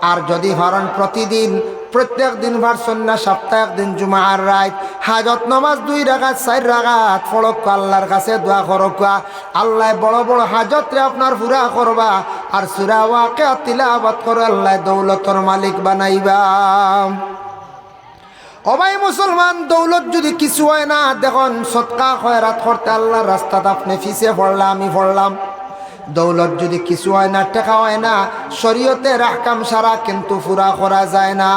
আর যদি ফারন প্রতিদিন প্রত্যেক দিন পারছেন না, সপ্তাহে একদিন জুমার রাত হাজত নামাজ 2 রাকাত 4 রাকাত পড়ক, আল্লাহর কাছে দোয়া করক, আল্লাহ বড় বড় হাজতরে আপনার পুরা করবা। আর সূরা ওয়াকিয়া তিলাওয়াত করে আল্লাহ দৌলতর মালিক বানাইবা। ও ভাই মুসলমান, দৌলত যদি কিছু হয় না, দেখুন সদকা খয়রাত করতে আল্লাহর রাস্তাতে আপনি ফিসে পড়লাম, আমি পড়লাম। দৌলত যদি কিছু হয় না, টাকা হয় না, শরীয়তের আহকাম সারা কিন্তু পুরা করা যায় না।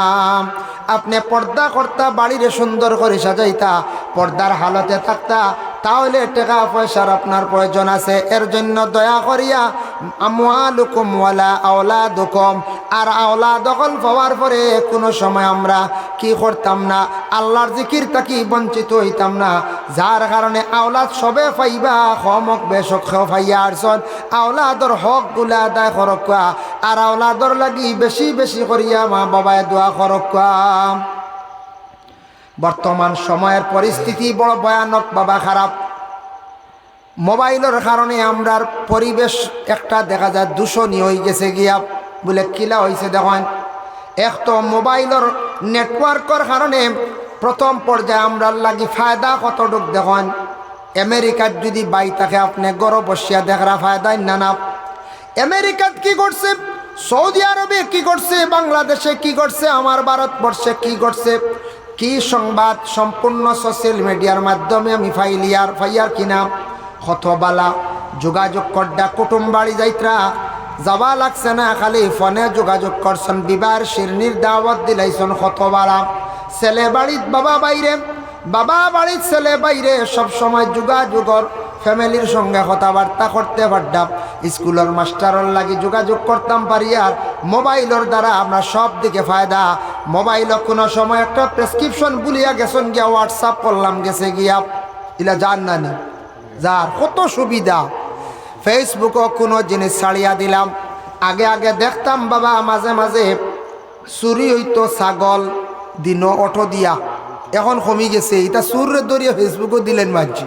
আপনি পর্দা করতা, বাড়িরে সুন্দর করে সাজাইতা, পর্দার হালতে থাকতা, তাহলে টাকা পয়সার আপনার প্রয়োজন আছে। এর জন্য দয়া করিয়া আমওয়ালুকুম ওয়ালা আওলাদুকুম, আর আওলাদ দখল পাওয়ার পরে কোনো সময় আমরা কি করতাম না, আল্লাহর জিকির থাকি বঞ্চিত হইতাম না। যার কারণে আওলাদ সবে পাইবা, হমক বেশক পাইয়া আসন, আওলাদর হক গুলা আদায় করক। আর আওলাদর লাগি বেশি বেশি করিয়া মা বাবায় দোয়া করক। বর্তমান সময়ের পরিস্থিতি বড় ভয়ানক বাবা, খারাপ। মোবাইলের কারণে আমরার পরিবেশ একটা দেখা যায় দূষণী হয়ে গেছে গিয়া। বলে কিলা হয়েছে দেখেন, এক তো মোবাইলের নেটওয়ার্কের কারণে প্রথম পর্যায়ে আমরার লাগি ফায়দা কতটুক দেখেন। আমেরিকার যদি বাই থাকে আপনি গড় বসিয়া দেখরা ফায়দাই না। আমেরিকাত কি করছে, সৌদি আরবে কি করছে, বাংলাদেশে কি করছে, আমার ভারতবর্ষে কি করছে, কি সংবাদ সম্পূর্ণ সোশ্যাল মিডিয়ার মাধ্যমে আমি ফাইয়ার কিনা হতবালা যোগাযোগ করডা। কুটুম বাড়ি যাইত্রা যাওয়া লাগছে না, খালি ফোনে যোগাযোগ করছেন, বিবাহের শিরনির দাওয়াত দিলাইছেন হতবালা। ছেলে বাড়িত বাবা বাইরে, বাবা বাড়ির ছেলে বাইরে, সব সময় যোগাযোগর ফ্যামিলির সঙ্গে কথাবার্তা করতে পারতাম। স্কুলের মাস্টারের লাগি যোগাযোগ করতাম পারি। আর মোবাইলের দ্বারা আমরা সব দিকে ফায়দা। মোবাইলও কোনো সময় একটা প্রেসক্রিপশন ভুলিয়া গেছেন গিয়া, হোয়াটসঅ্যাপ করলাম গেছে গিয়া, ইলা জান না নি যার কত সুবিধা। ফেসবুকও কোনো জিনিস ছাড়িয়া দিলাম। আগে দেখতাম বাবা মাঝে মাঝে চুরি হইতো ছাগল দিন অটো দিয়া, এখন কমি গেছে। এটা চুরে দরিয়া ফেসবুকও দিলেন মাঝি।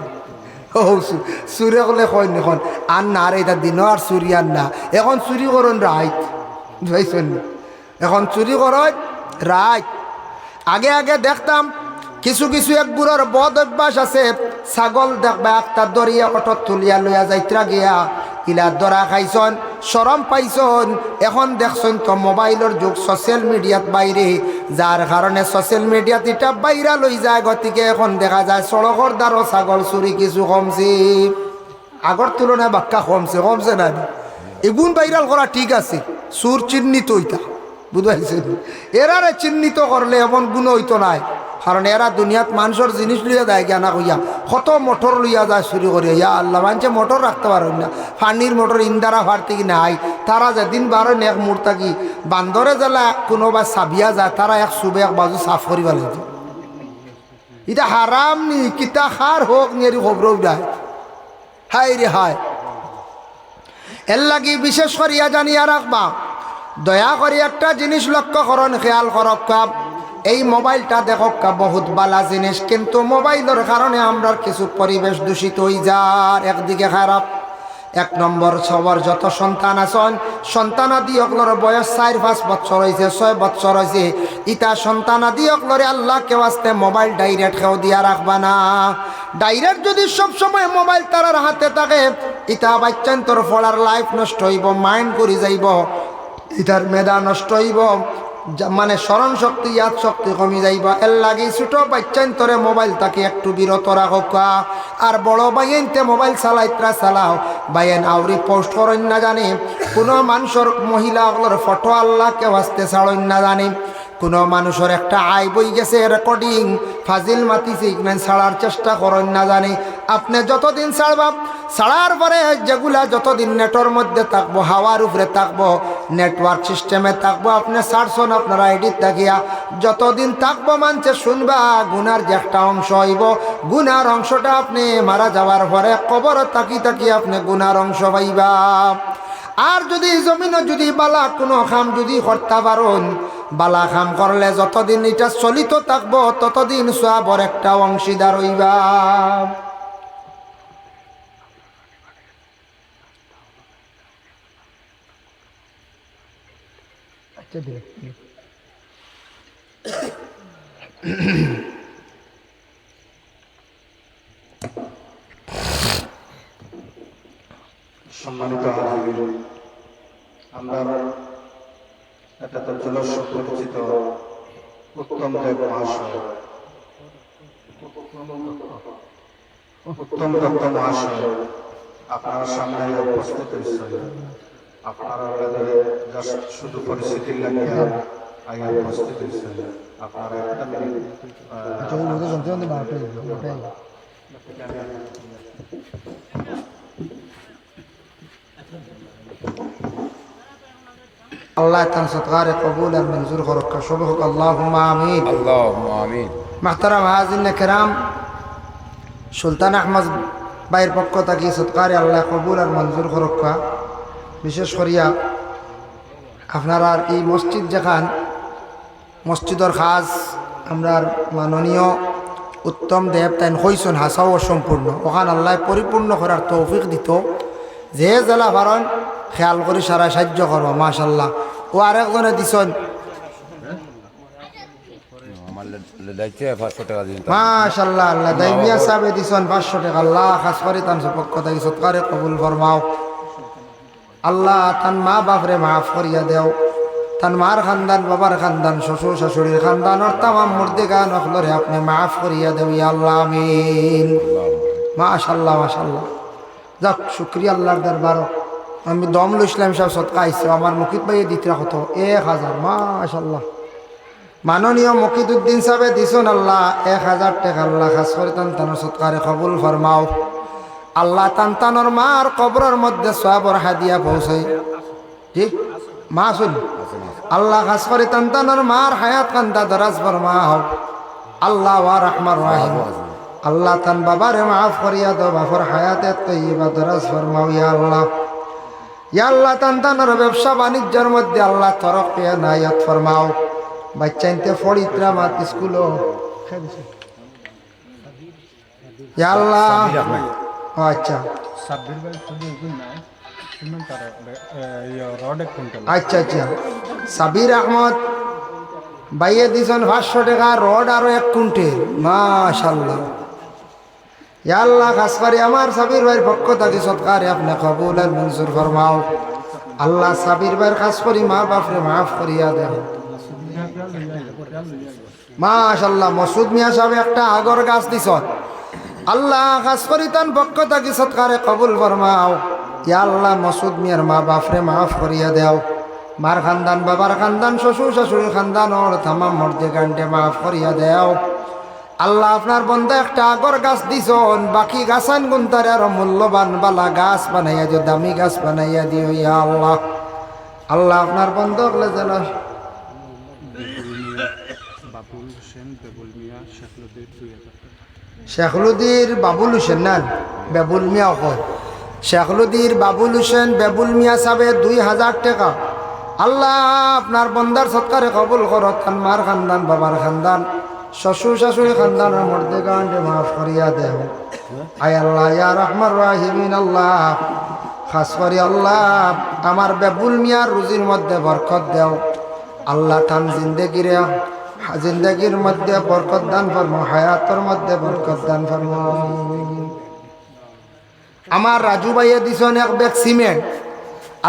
ও চুরে কলে কয় এখন আর না, আর এটা দিন আর চুরি আর না, এখন চুরি করুন রাইত, বুঝাইছেন? এখন চুরি করন রাইত। আগে দেখতাম কিছু এক বুড়োর বদ অভ্যাস আছে, ছাগল দেখবা একটা দরিয়া অটো তুলিয়া লইয়া যাইত্রা গিয়া, ইলা দরা খাইছন, শরম পাইছন। এখন দেখছেন তো মোবাইলের যুগ, সোশ্যাল মিডিয়াত বাইরে, যার কারণে সোশ্যাল মিডিয়াত এটা বাইরা লই যায়। গতিকে এখন দেখা যায় সড়কর দ্বারও ছাগল চুরি কিছু কমছে, আগর তুলনায় বাক্কা কমছে না। এগুন ভাইরাল করা ঠিক আছে, সুর চিহ্নিত হইতা, বুঝাইছেন? এরারে চিহ্নিত করলে এমন গুণ হইতো নাই, কারণ এরা দুনিয়াত মানুষের জিনিস লইয়া যায় জ্ঞানা কইয়া, কত মোটর লইয়া যায় চুরি করিয়া। ইয়া আল্লাহ, মানুষে মোটর রাখতে পারেন না, পানির মোটর ইন্দারা ভারতে কি নাই। তারা যেদিন বারেন এক মুহূর্ত কি বান্দরে জেলা কোনোবা চাবিয়া যায়, তারা এক চুবে এক বাজু সাফ করি পেলাই। এটা হারাম নি, কিতা খার হোক নিয়ে খবর দেয়। হাই রে হায়, এর লাগি বিশেষ করিয়া জানিয়া রাখবা, দয়া করি একটা জিনিস লক্ষ্য করন, খেয়াল করক। এই মোবাইলটা দেখক বহুত বালা জিনিস, কিন্তু মোবাইলের কারণে আমরা কিছু পরিবেশ দূষিত হয়ে যার, একদিকে খারাপ। এক নম্বর সবর যত সন্তান আছেন সন্তানাদি অকলর বয়স 4-5 বছর হয়েছে 6 বছর হয়েছে ইটা সন্তানাদি অকলরে আল্লাহ কেউ আসতে মোবাইল ডাইরেক্ট খেও দিয়া রাখবা না। ডাইরেক্ট যদি সব সময় মোবাইল তারার হাতে থাকে ইটা বাচ্চান তোর পড়ার লাইফ নষ্ট হইব, মাইন্ড করে যাইব, ইটার মেধা নষ্ট হইব, মানে স্মরণ শক্তি ইয়াদ শক্তি কমি যাইব। এর লাগি ছোট বাচ্চান তোরে মোবাইল তাকে একটু বিরত রাখো। আর বড় বাইনতে মোবাইল চালাইত্রা চালাও, বাইন আউরি পোস্ট করেন না জানে, কোনো মানুষের মহিলাগুলোর ফটো আল্লাহ কেউ আসতে ছাড়েন না জানে, কোনো মানুষের একটা আই বই গেছে রেকর্ডিং ফাজিল মাতিছে ছাড়ার চেষ্টা করেন না জানে। আপনি যতদিন ছাড়বা ছাড়ার পরে যেগুলা যতদিন নেটের মধ্যে থাকবো, হাওয়ার উপরে থাকবো, নেটওয়ার্ক সিস্টেমে থাকবো, আপনি ছাড়ছেন আপনার আইডি থাকিয়া যতদিন থাকবো মানছে শুনবা গুনার যে একটা অংশ হইব, গুনার অংশটা আপনি মারা যাওয়ার পরে কবর তাকি তাকি আপনি গুনার অংশ পাইবা। আর যদি জমিনে যদি বালা কোনো খাম যদি করতে পারেন, বালা খাম করলে যতদিন এটা চলিত থাকবো ততদিন সওয়াবের একটা অংশীদার হইবা। সম্মানিত হাজির, আমরা এটা তো জনস্ব পরিচিত উত্তম দেব মহাশয়, উত্তম দত্ত মহাশয় আপনার সামনে উপস্থিত হয়েছেন। আপনারা জাস্ট শুধু পরিস্থিতির লাগিয়া আগে উপস্থিত হয়েছেন। আপনারা একটা মিনিট আল্লাহ তান সৎকারে কবুল আর মঞ্জুর করুক, সব হোক আল্লাহুম্মা আমিন। আল্লাহুম্মা আমিন। মাহতারাম হাজিরিনে কেরাম, সুলতান আহমদ ভাইয়ের পক্ষ থাকি সৎকারে আল্লাহ কবুল আর মঞ্জুর করুক। বিশেষ করিয়া আপনারা এই মসজিদ যেখান মসজিদর খাস আমরার মাননীয় উত্তম দেব তাইন হইছেন হাসাও অসম্পূর্ণ, ওখান আল্লাহ পরিপূর্ণ করার তৌফিক দিত। যে জেলা পারেন খেয়াল করে সারা সাহায্য করবো মাশাল্লাহ। ও আরেকজনে দিছেন মাশাল্লাহ, আল্লাহ দাইমিয়া সাহেবে দিছেন 500 টাকা। আল্লাহ খাস করে তান পক্ষ থেকে সৎকারে কবুল ফরমাও। আল্লাহ তান মা বাপরে মাফ করিয়া দেও, তান মার খানদান বাবার খানদান শ্বশুর শাশুড়ির খানদান তামাম মুর্দিগান অখলরে আপনি মাফ করিয়া দেও ইয়া আল্লাহ আমিন। মাশাল্লাহ মাশাল্লাহ, যাক শুক্রিয়া আল্লাহর দরবারও। আমি দম লইছিলাম সব সৎকা আইসে আমার মুকিত ভাইয়ে দিতে কত 1000 মাশাল্লাহ। মাননীয় মকিদুদ্দিন সাহেবে দিছুন আল্লাহ 1000 টাকা। আল্লাহ খাস করে তান সৎকারে কবুল ফরমাও। আল্লাহ তানতানোর মার কবরের মধ্যে সওয়াবের হাদিয়া পৌঁছাই। জি মা শুন, আল্লাহ খাস করে তানতানোর মার হায়াত কান্তা দরাজ ফরমাও। আল্লাহ ওয়া রহমান রাহিম, আল্লাহ তান বাবারে মাফ করিয়া দাও, বাবার হায়াতে তৈবা দরাজ ফরমাও ইয়া আল্লাহ। ইয়া আল্লাহ তানতানোর ব্যবসা বাণিজ্যের মধ্যে আল্লাহ তরক্কি নায়াত ফরমাও। বাচ্চাইতে ফড়িত্রা মাত স্কুলও ইয়া আল্লাহ। আচ্ছা আচ্ছা আচ্ছা, সাবির আহমদ ভাইয়ে দিছেন 500 টাকা রড আরো 1 কুইন্টাল মাশাল্লাহ। ইয়া আল্লাহ খাস করে আমার সাবির ভাইয়ের পক্ষ থেকে সৎকারে আপনি কবুল আর মঞ্জুর ফরমাও। আল্লাহ সাবির ভাইয়ের খাস করি মা বাপরে মাফ করিয়া দেন মাশাল্লাহ। মসুদ মিয়া সাহেব একটা আগর গাছ দিছেন, আল্লাহ খাস করি তান পক্ষ থেকে সৎকারে কবুল ফরমাও। ইয়া আল্লাহ মসুদ মিয়ার মা বাপরে মাফ করিয়া দেও, মার খানদান বাবার খানদান শ্বশুর শাশুড়ির খানদান ওর তামাম মর্দে গান্ডে মাফ করিয়া দেও। আল্লাহ আপনার বন্ধা একটা আগর গাছ দিছন, বাকি গাছান গুনতারে আরো মূল্যবান বালা গাছ বানাইয়া দিও, দামি গাছ বানাইয়া দিও ইয়া আল্লাহ। আল্লাহ আপনার বন্ধ হলে যেন শেখলুদির বাবুল হোসেন না বেবুল মিয়া কয়, শেখলুদির বাবুল হোসেন বেবুল মিয়া সাহেব 2000 টাকা। আল্লাহ আপনার বন্দার সৎকারে কবুল করো, তান মার খানদান বাবার খানদান শ্বশুর শাশুড়ি খানদানের মধ্যে গান্ডে মাফ করিয়া দেও। আয় আল্লাহ ইয়া রহমান রাহিমিন, আল্লাহ খাস করে আল্লাহ আমার বেবুল মিয়ার রুজির মধ্যে বরকত দেও আল্লাহ তান জিন্দগির মধ্যে বরকত দান ফরমাও হায়াতের মধ্যে বরকত দান ফরমাও আমার রাজু ভাইয়ে দিছেন এক ব্যাগ সিমেন্ট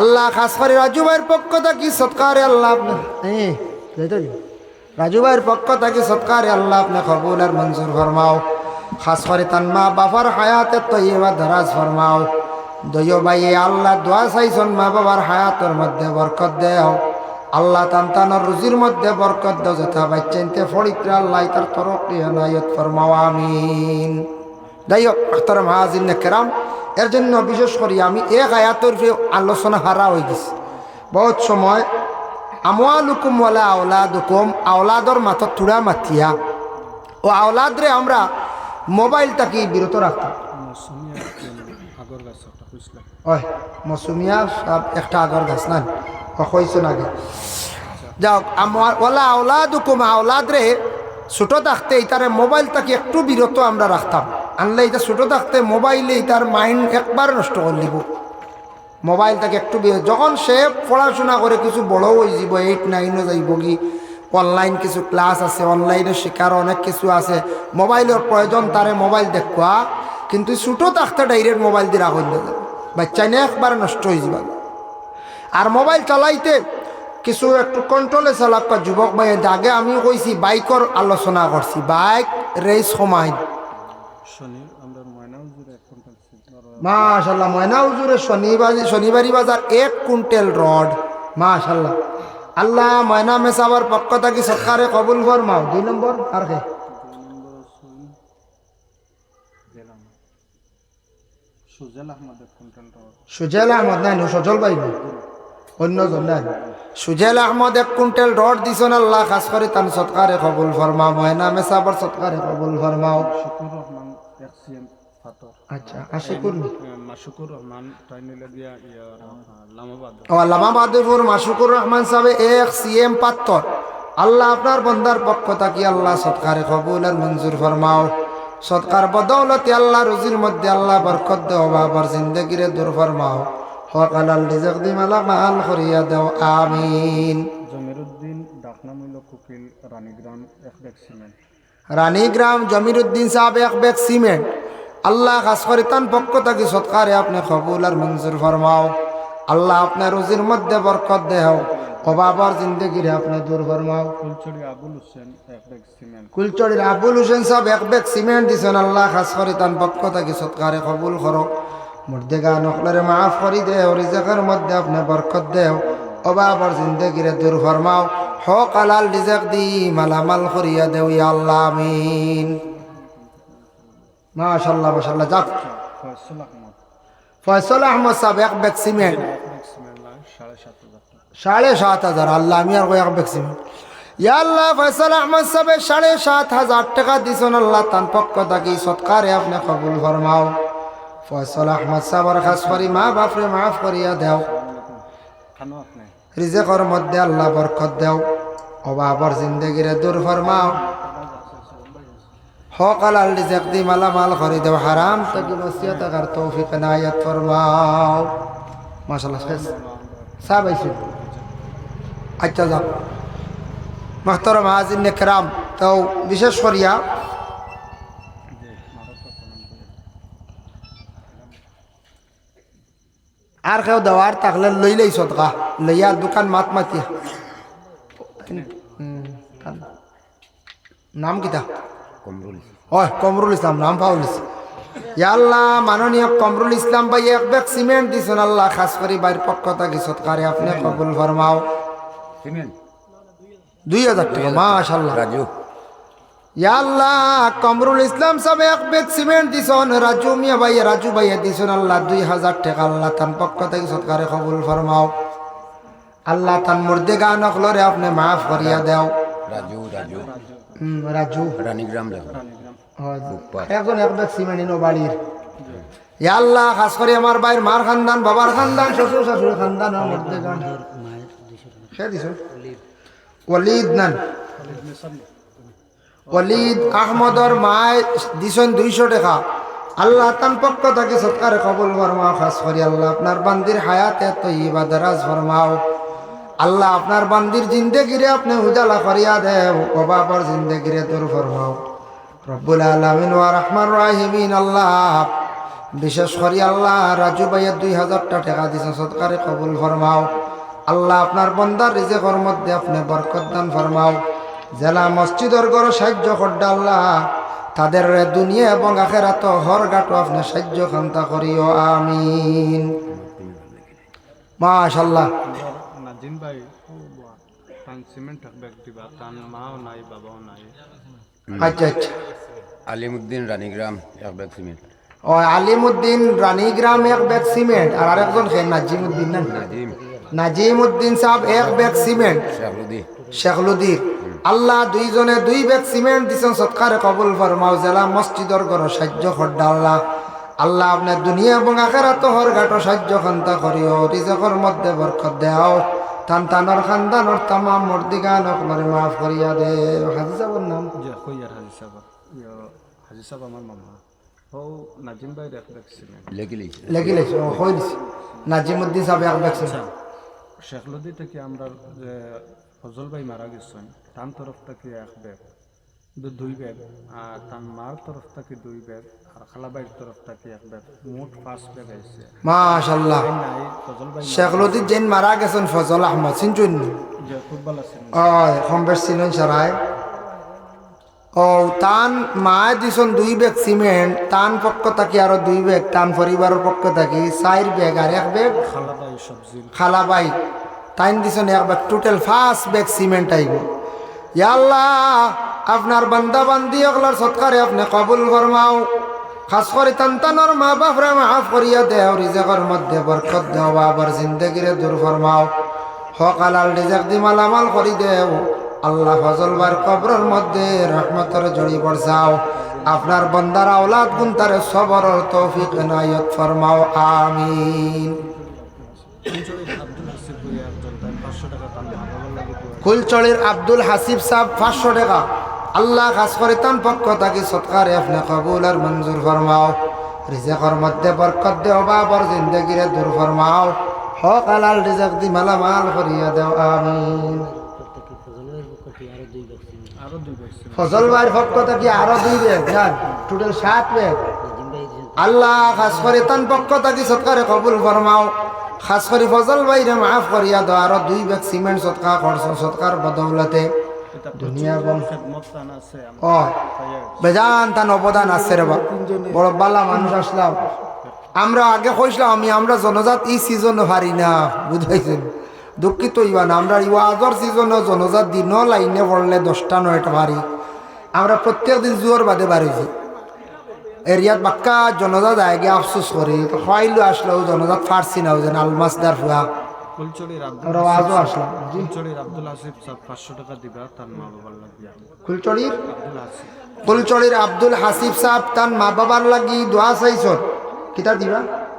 আল্লাহ খাস করে রাজু ভাইয়ের পক্ষ থেকে সৎকারে আল্লাহ রাজু ভাইয়ের পক্ষ থেকে সৎকারে আল্লাহ আপনি কবুল আর মঞ্জুর ফরমাও খাস করে তান মা বাবার হায়াতে তৈবা দরাজ ফরমাও দয় ভাইয়ে আল্লাহ দোয়া চাইছেন মা বাবার হায়াতের মধ্যে বরকত দেও আল্লাহ তান্তানোর রুজির মধ্যে বরকত দাও যথা বাচ্চাইতে ফরিত্রা আল্লাহ তার তরফ ইনায়াত ফরমাও আমিন যাই হোক আখতারাম হাজির কেরাম এর জন্য বিশেষ করি আমি এক আয়াতের আলোচনা হারা হয়ে গেছি বহুত সময় আমওয়ালুকুম ওয়ালা আওলাদুকুম আওলাদর মাথা থুড়া মাথিয়া ও আওলাদরে আমরা মোবাইলটাকে বিরত রাখতাম ওই মৌসুমিয়া সব একটা আগর গাছ না কইছেন আগে যাও আমার ওলা আওলাদুকুম আওলাদরে ছোটো থাকতে তারে মোবাইলটাকে একটু বিরত আমরা রাখতাম আনলে এটা ছোটো থাকতে মোবাইলে তার মাইন্ড একবার নষ্ট করে দিব মোবাইলটাকে একটু যখন সে পড়াশোনা করে কিছু বড় হয়ে যাব 8, 9 যাইব কি অনলাইন কিছু ক্লাস আছে অনলাইনে শেখার অনেক কিছু আছে মোবাইলের প্রয়োজন তারে মোবাইল দেখা কিন্তু ছোটো থাকতে ডাইরেক্ট মোবাইল দিয়ে রাখুন যাবে বাচ্চা নিয়ে একবার নষ্ট হয়ে যাবে আর মোবাইল চালাইতে কিছু একটু কন্ট্রোলে চালাক যুবক ভাই আগে আমি কইছি বাইকর আলোচনা করছি বাইক রেস সময় মাশাল্লাহ ময়না হুজুরে শনিবারি বাজার 1 কুইন্টাল রড মাশাল্লাহ আল্লাহ ময়না মেসাবার পক্ষ থাকি সরকারে কবুল ফরমাও 2 নম্বর আর কে সুজেল আহমদ নাই সজল ভাই অন্যজন নাই সুজেল আহমদ 1 কুইন্টাল রড দিছেন আল্লাহ খাস করে তান সৎকারে কবুল ফরমাও ময়না মেসাবার সৎকারে কবুল ফরমাও আচ্ছা আশিকুর মাসুকুর রহমান লামাবাদপুর মাসুকুর রহমান সাহেব 1 CM পাত্তর আল্লাহ আপনার বন্দার পক্ষ থাকি আল্লাহ সৎকারে কবুল আর মঞ্জুর ফরমাও সৎকার বদৌলতে আল্লাহ রুজির মধ্যে আল্লাহ বরকত দেও বাবার জিন্দগিরে দূর ফরমাও হক আলাল রিজক দি মালা মাল করিয়া দেও আমিন জমিরুদ্দিন ডাকনামূল কুকিল রানীগ্রাম জমিরুদ্দিন সাহেব 1 ব্যাগ সিমেন্ট আল্লাহ খাস করে তান পক্ষ থাকি সৎকারে আপনি কবুল আর মঞ্জুর ফরমাও আল্লাহ আপনার রুজির মধ্যে বরকত দেও ও বাবার জিন্দগিরে আপনি দূর ফরমাও কুলচড়ির আবুল হোসেন সাহেব 1 ব্যাগ সিমেন্ট দিছেন আল্লাহ খাস করে তান পক্ষ থাকি সৎকারে কবুল করো মুর্দেগা নকলরে মাফ করি দেও রিজকের মধ্যে আপনি বরকত দেও ও বাবার জিন্দগিরে দূর ফরমাও হক আলাল রিজক দি মালামাল করিয়া দেও ইয়া আল্লাহ আমিন মাশাআল্লাহ মাশাআল্লাহ যাক ফয়সাল আহমদ সাহেব 1 ব্যাগ সিমেন্ট 7,500 আল্লাহ আমি আর 1 ব্যাগ সিমেন্ট ইয়া আল্লাহ ফয়সাল আহমদ সাহেব 7,500 টাকা দিছেন আল্লাহ তান পক্ষ থাকি সৎকারে আপনি কবুল ফরমাও ফয়সাল আহমদ সাহেবের খাস করি মা বাপরে মাফ করিয়া দেও রিজকের মধ্যে আল্লাহ বরকত দেও ও বাবার জিন্দগিরে দূর ফরমাও হক আলাল রিজক দি মালামাল করে দেও হারাম থেকে নসিহত করার তৌফিক ইনায়াত ফরমাও মাশাআল্লাহ শেষ সব আইছে আচ্ছা যাও মুহতারাম হাজিরিন کرام তো বিশেষ করিয়া আর কেউ দেওয়ার থাকলে লইলেই সদকা লইয়া দোকান মাত মাতিয়া নাম কিতা কমরুল ইসলাম নাম পাউলিস আল্লাহ মাননীয় কমরুল ইসলাম ভাই 1 ব্যাগ সিমেন্ট দিছেন আল্লাহ খাস করে বাইর পক্ষ থাকি সৎকারে আপনি কবুল ফরমাও সিমেন্ট 2,000 টাকা মাশাআল্লাহ রাজু ইয়া আল্লাহ কমরুল ইসলাম সাহেব 1 ব্যাগ সিমেন্ট দিছেন রাজু মিয়া ভাই রাজু ভাই দিছেন আল্লাহ 2,000 টাকা আল্লাহ তার পক্ষ থেকে সৎকারে কবুল ফরমাও আল্লাহ তার মুর্দেগা নকলরে আপনি মাফ করিয়া দাও রাজু রানীগ্রাম একজন 1 ব্যাগ সিমেন্ট ইনো বাড়ির ইয়া আল্লাহ খাস করে আমার ভাইয়ের মার খানদান বাবার খানদান শ্বশুর শাশুড়ি খানদান মুর্দেগা সে দিছেন ওয়ালিদ নান ওয়ালিদ আহমদর মায় দিছেন 200 টাকা আল্লাহ তান পক্ষ থেকে সৎকার কবুল ফরমাও। খাস করি আল্লাহ আপনার বান্দির হায়াতে তৈবা দারাজ ফরমাও। আল্লাহ আপনার বান্দির জিন্দেগিরে আপনি উজালা করিয়া দেও, অবাবর জিন্দেগিরে দূর ফরমাও রব্বুল আলামিন ওয়া রহমান রাহিমিন। আল্লাহ বিশেষ করি আল্লাহ রাজু ভাইয়ের 2000 টাকা দিয়েছেন, সৎকারে কবুল ফরমাও। আল্লাহ আপনার বন্দার রিজেকের মধ্যে আপনি বরকত দান ফরমাও। জেলা মসজিদের ঘর সাহায্য করডা আল্লাহ তাদের দুনিয়া এবং আখেরাত হর গাটো আপনি সাহায্য খান্তা করিও, আমিন। মাশাআল্লাহ। নাজিম ভাই তান সিমেন্ট থাকবে দিবা, তান মাও নাই বাবাও নাই। আচ্ছা আচ্ছা। আলিমউদ্দিন রানীগ্রাম এক ব্যাগ সিমেন্ট। ও আলিমউদ্দিন রানীগ্রাম এক ব্যাগ সিমেন্ট, আর আরেকজন কে নাজিমউদ্দিন না? নাজিমউদ্দিন সাহেব এক ব্যাগ সিমেন্ট। শেখলুদ্দিন আল্লাহ দুইজনে 2 ব্যাগ সিমেন্ট দিছেন, সৎকারে কবুল ফরমাও। জেলা মসজিদর ঘর সাহায্য করডা আল্লাহ আল্লাহ আপনার দুনিয়া এবং আখেরাত হর ঘাটো সাহায্য খান্তা করিও, রিজকের মধ্যে বরকত দেও। তান তানর খানদানর তামাম মর্দিগান আপনারে মাফ করিয়া দে। হাজি সাহেবের নাম যে কইয়ার হাজি সাহেব, হাজি সাহেব আমার মামা। ও নাজিম ভাই এক ব্যাগ সিমেন্ট লেগিলে হয়ে দিছে। নাজিমউদ্দিন সাহেব এক ব্যাগ সিমেন্ট। শেখলদি থেকে আমরা যে ফজল ভাই মারা গেছেন, তার তরফ থেকে এক ব্যাগ, 2 ব্যাগ, আর তার মার তরফ থেকে 2 ব্যাগ, আর খালাবাইয়ের তরফ থেকে এক ব্যাগ, মোট 5 ব্যাগ আইছে। মাশাআল্লাহ। নাই ফজল ভাই শেখলুদ্দিন যেন মারা গেছেন ফজল আহমদ সিনচুন, যে ফুটবল আছেন কম বেশ চিনেন সারায়। ও তান মায় দিছন 2 ব্যাগ সিমেন্ট, তান পক্ষ থাকি আরো 2 ব্যাগ, তান পরিবারের পক্ষ থাকি 4 ব্যাগ, আর 1 ব্যাগ খালাবাই সবজি খালাবাই তাইন দিছন 1 ব্যাগ, টোটাল 5 ব্যাগ সিমেন্ট আইব। ইয়া আল্লাহ আপনার বান্দা বান্দি ওগুলোর সৎকারে আপনি কবুল ফরমাও। খাস করে তানতানোর মা বাপরে মাফ করিয়া দেও, রিজেকের মধ্যে বরকত দেও, আবার জিন্দেগিরে দূর ফরমাও। হক হালাল রিজেক দি মালামাল করি দেও। আল্লাহ ফজল ভাইয়ের কবরের মধ্যে রহমতের জড়ি বর্ষাও। আপনার বন্দার আওলাদ গুনতারে সবরের তৌফিক এনায়েত ফরমাও, আমিন। কুলচড়ির আব্দুল হাসিব সাহেব 500 টাকা আল্লাহ খাস করে তান পক্ষ থাকি সৎকারে আপনি কবুল আর মঞ্জুর ফরমাও। রিজেকের মধ্যে বরকত দেও, বাবর জিন্দেগিরে দূর ফরমাও। হক হালাল রিজেক দি মালামাল করিয়া দেও, আমিন। ফজল ভাইয়ের পক্ষ থেকে আরো 2 ব্যাগ, জান টোটাল 7 ব্যাগ। আল্লাহ খাস করে তান পক্ষ থাকি সৎকারে কবুল ফরমাও। খাস করে ফজল ভাইরে মাফ করিয়া দাও, আরো 2 ব্যাগ সিমেন্ট সৎকা করছ, সৎকার বদৌলতে দুনিয়া এবং ও বেজান তান অবদান আছে রে। বড় বালা মানুষ আসলাম আমরা, আগে কইছিলাম আমরা জনজাত এই সিজনে পারি না, বুঝাইছেন? দুঃখিত ইবা না, আমরা ইওয়াজর সিজনে জনজাত দিন লাইনে পড়লে 10টা 9টা পারি। আমরা প্রত্যেক দিন জোর বাদে বাড়িছি এরিয়াত বাক্কা জনজাত আগে আফসোস করি, তো খাইলো আসলো জনজাত ফার্সি না, যেন আলমাসদার ফুয়া কুলচড়ির আমরা আজও আসলাম। কুলচড়ির আব্দুল হাসিব সাহেব 500 টাকা দিবা, তার মা বাবার লাগিয়া। কুলচড়ির আব্দুল হাসিব, কুলচড়ির আব্দুল হাসিব সাহেব তার মা বাবার লাগি দোয়া চাইছন, কিতা দিবা?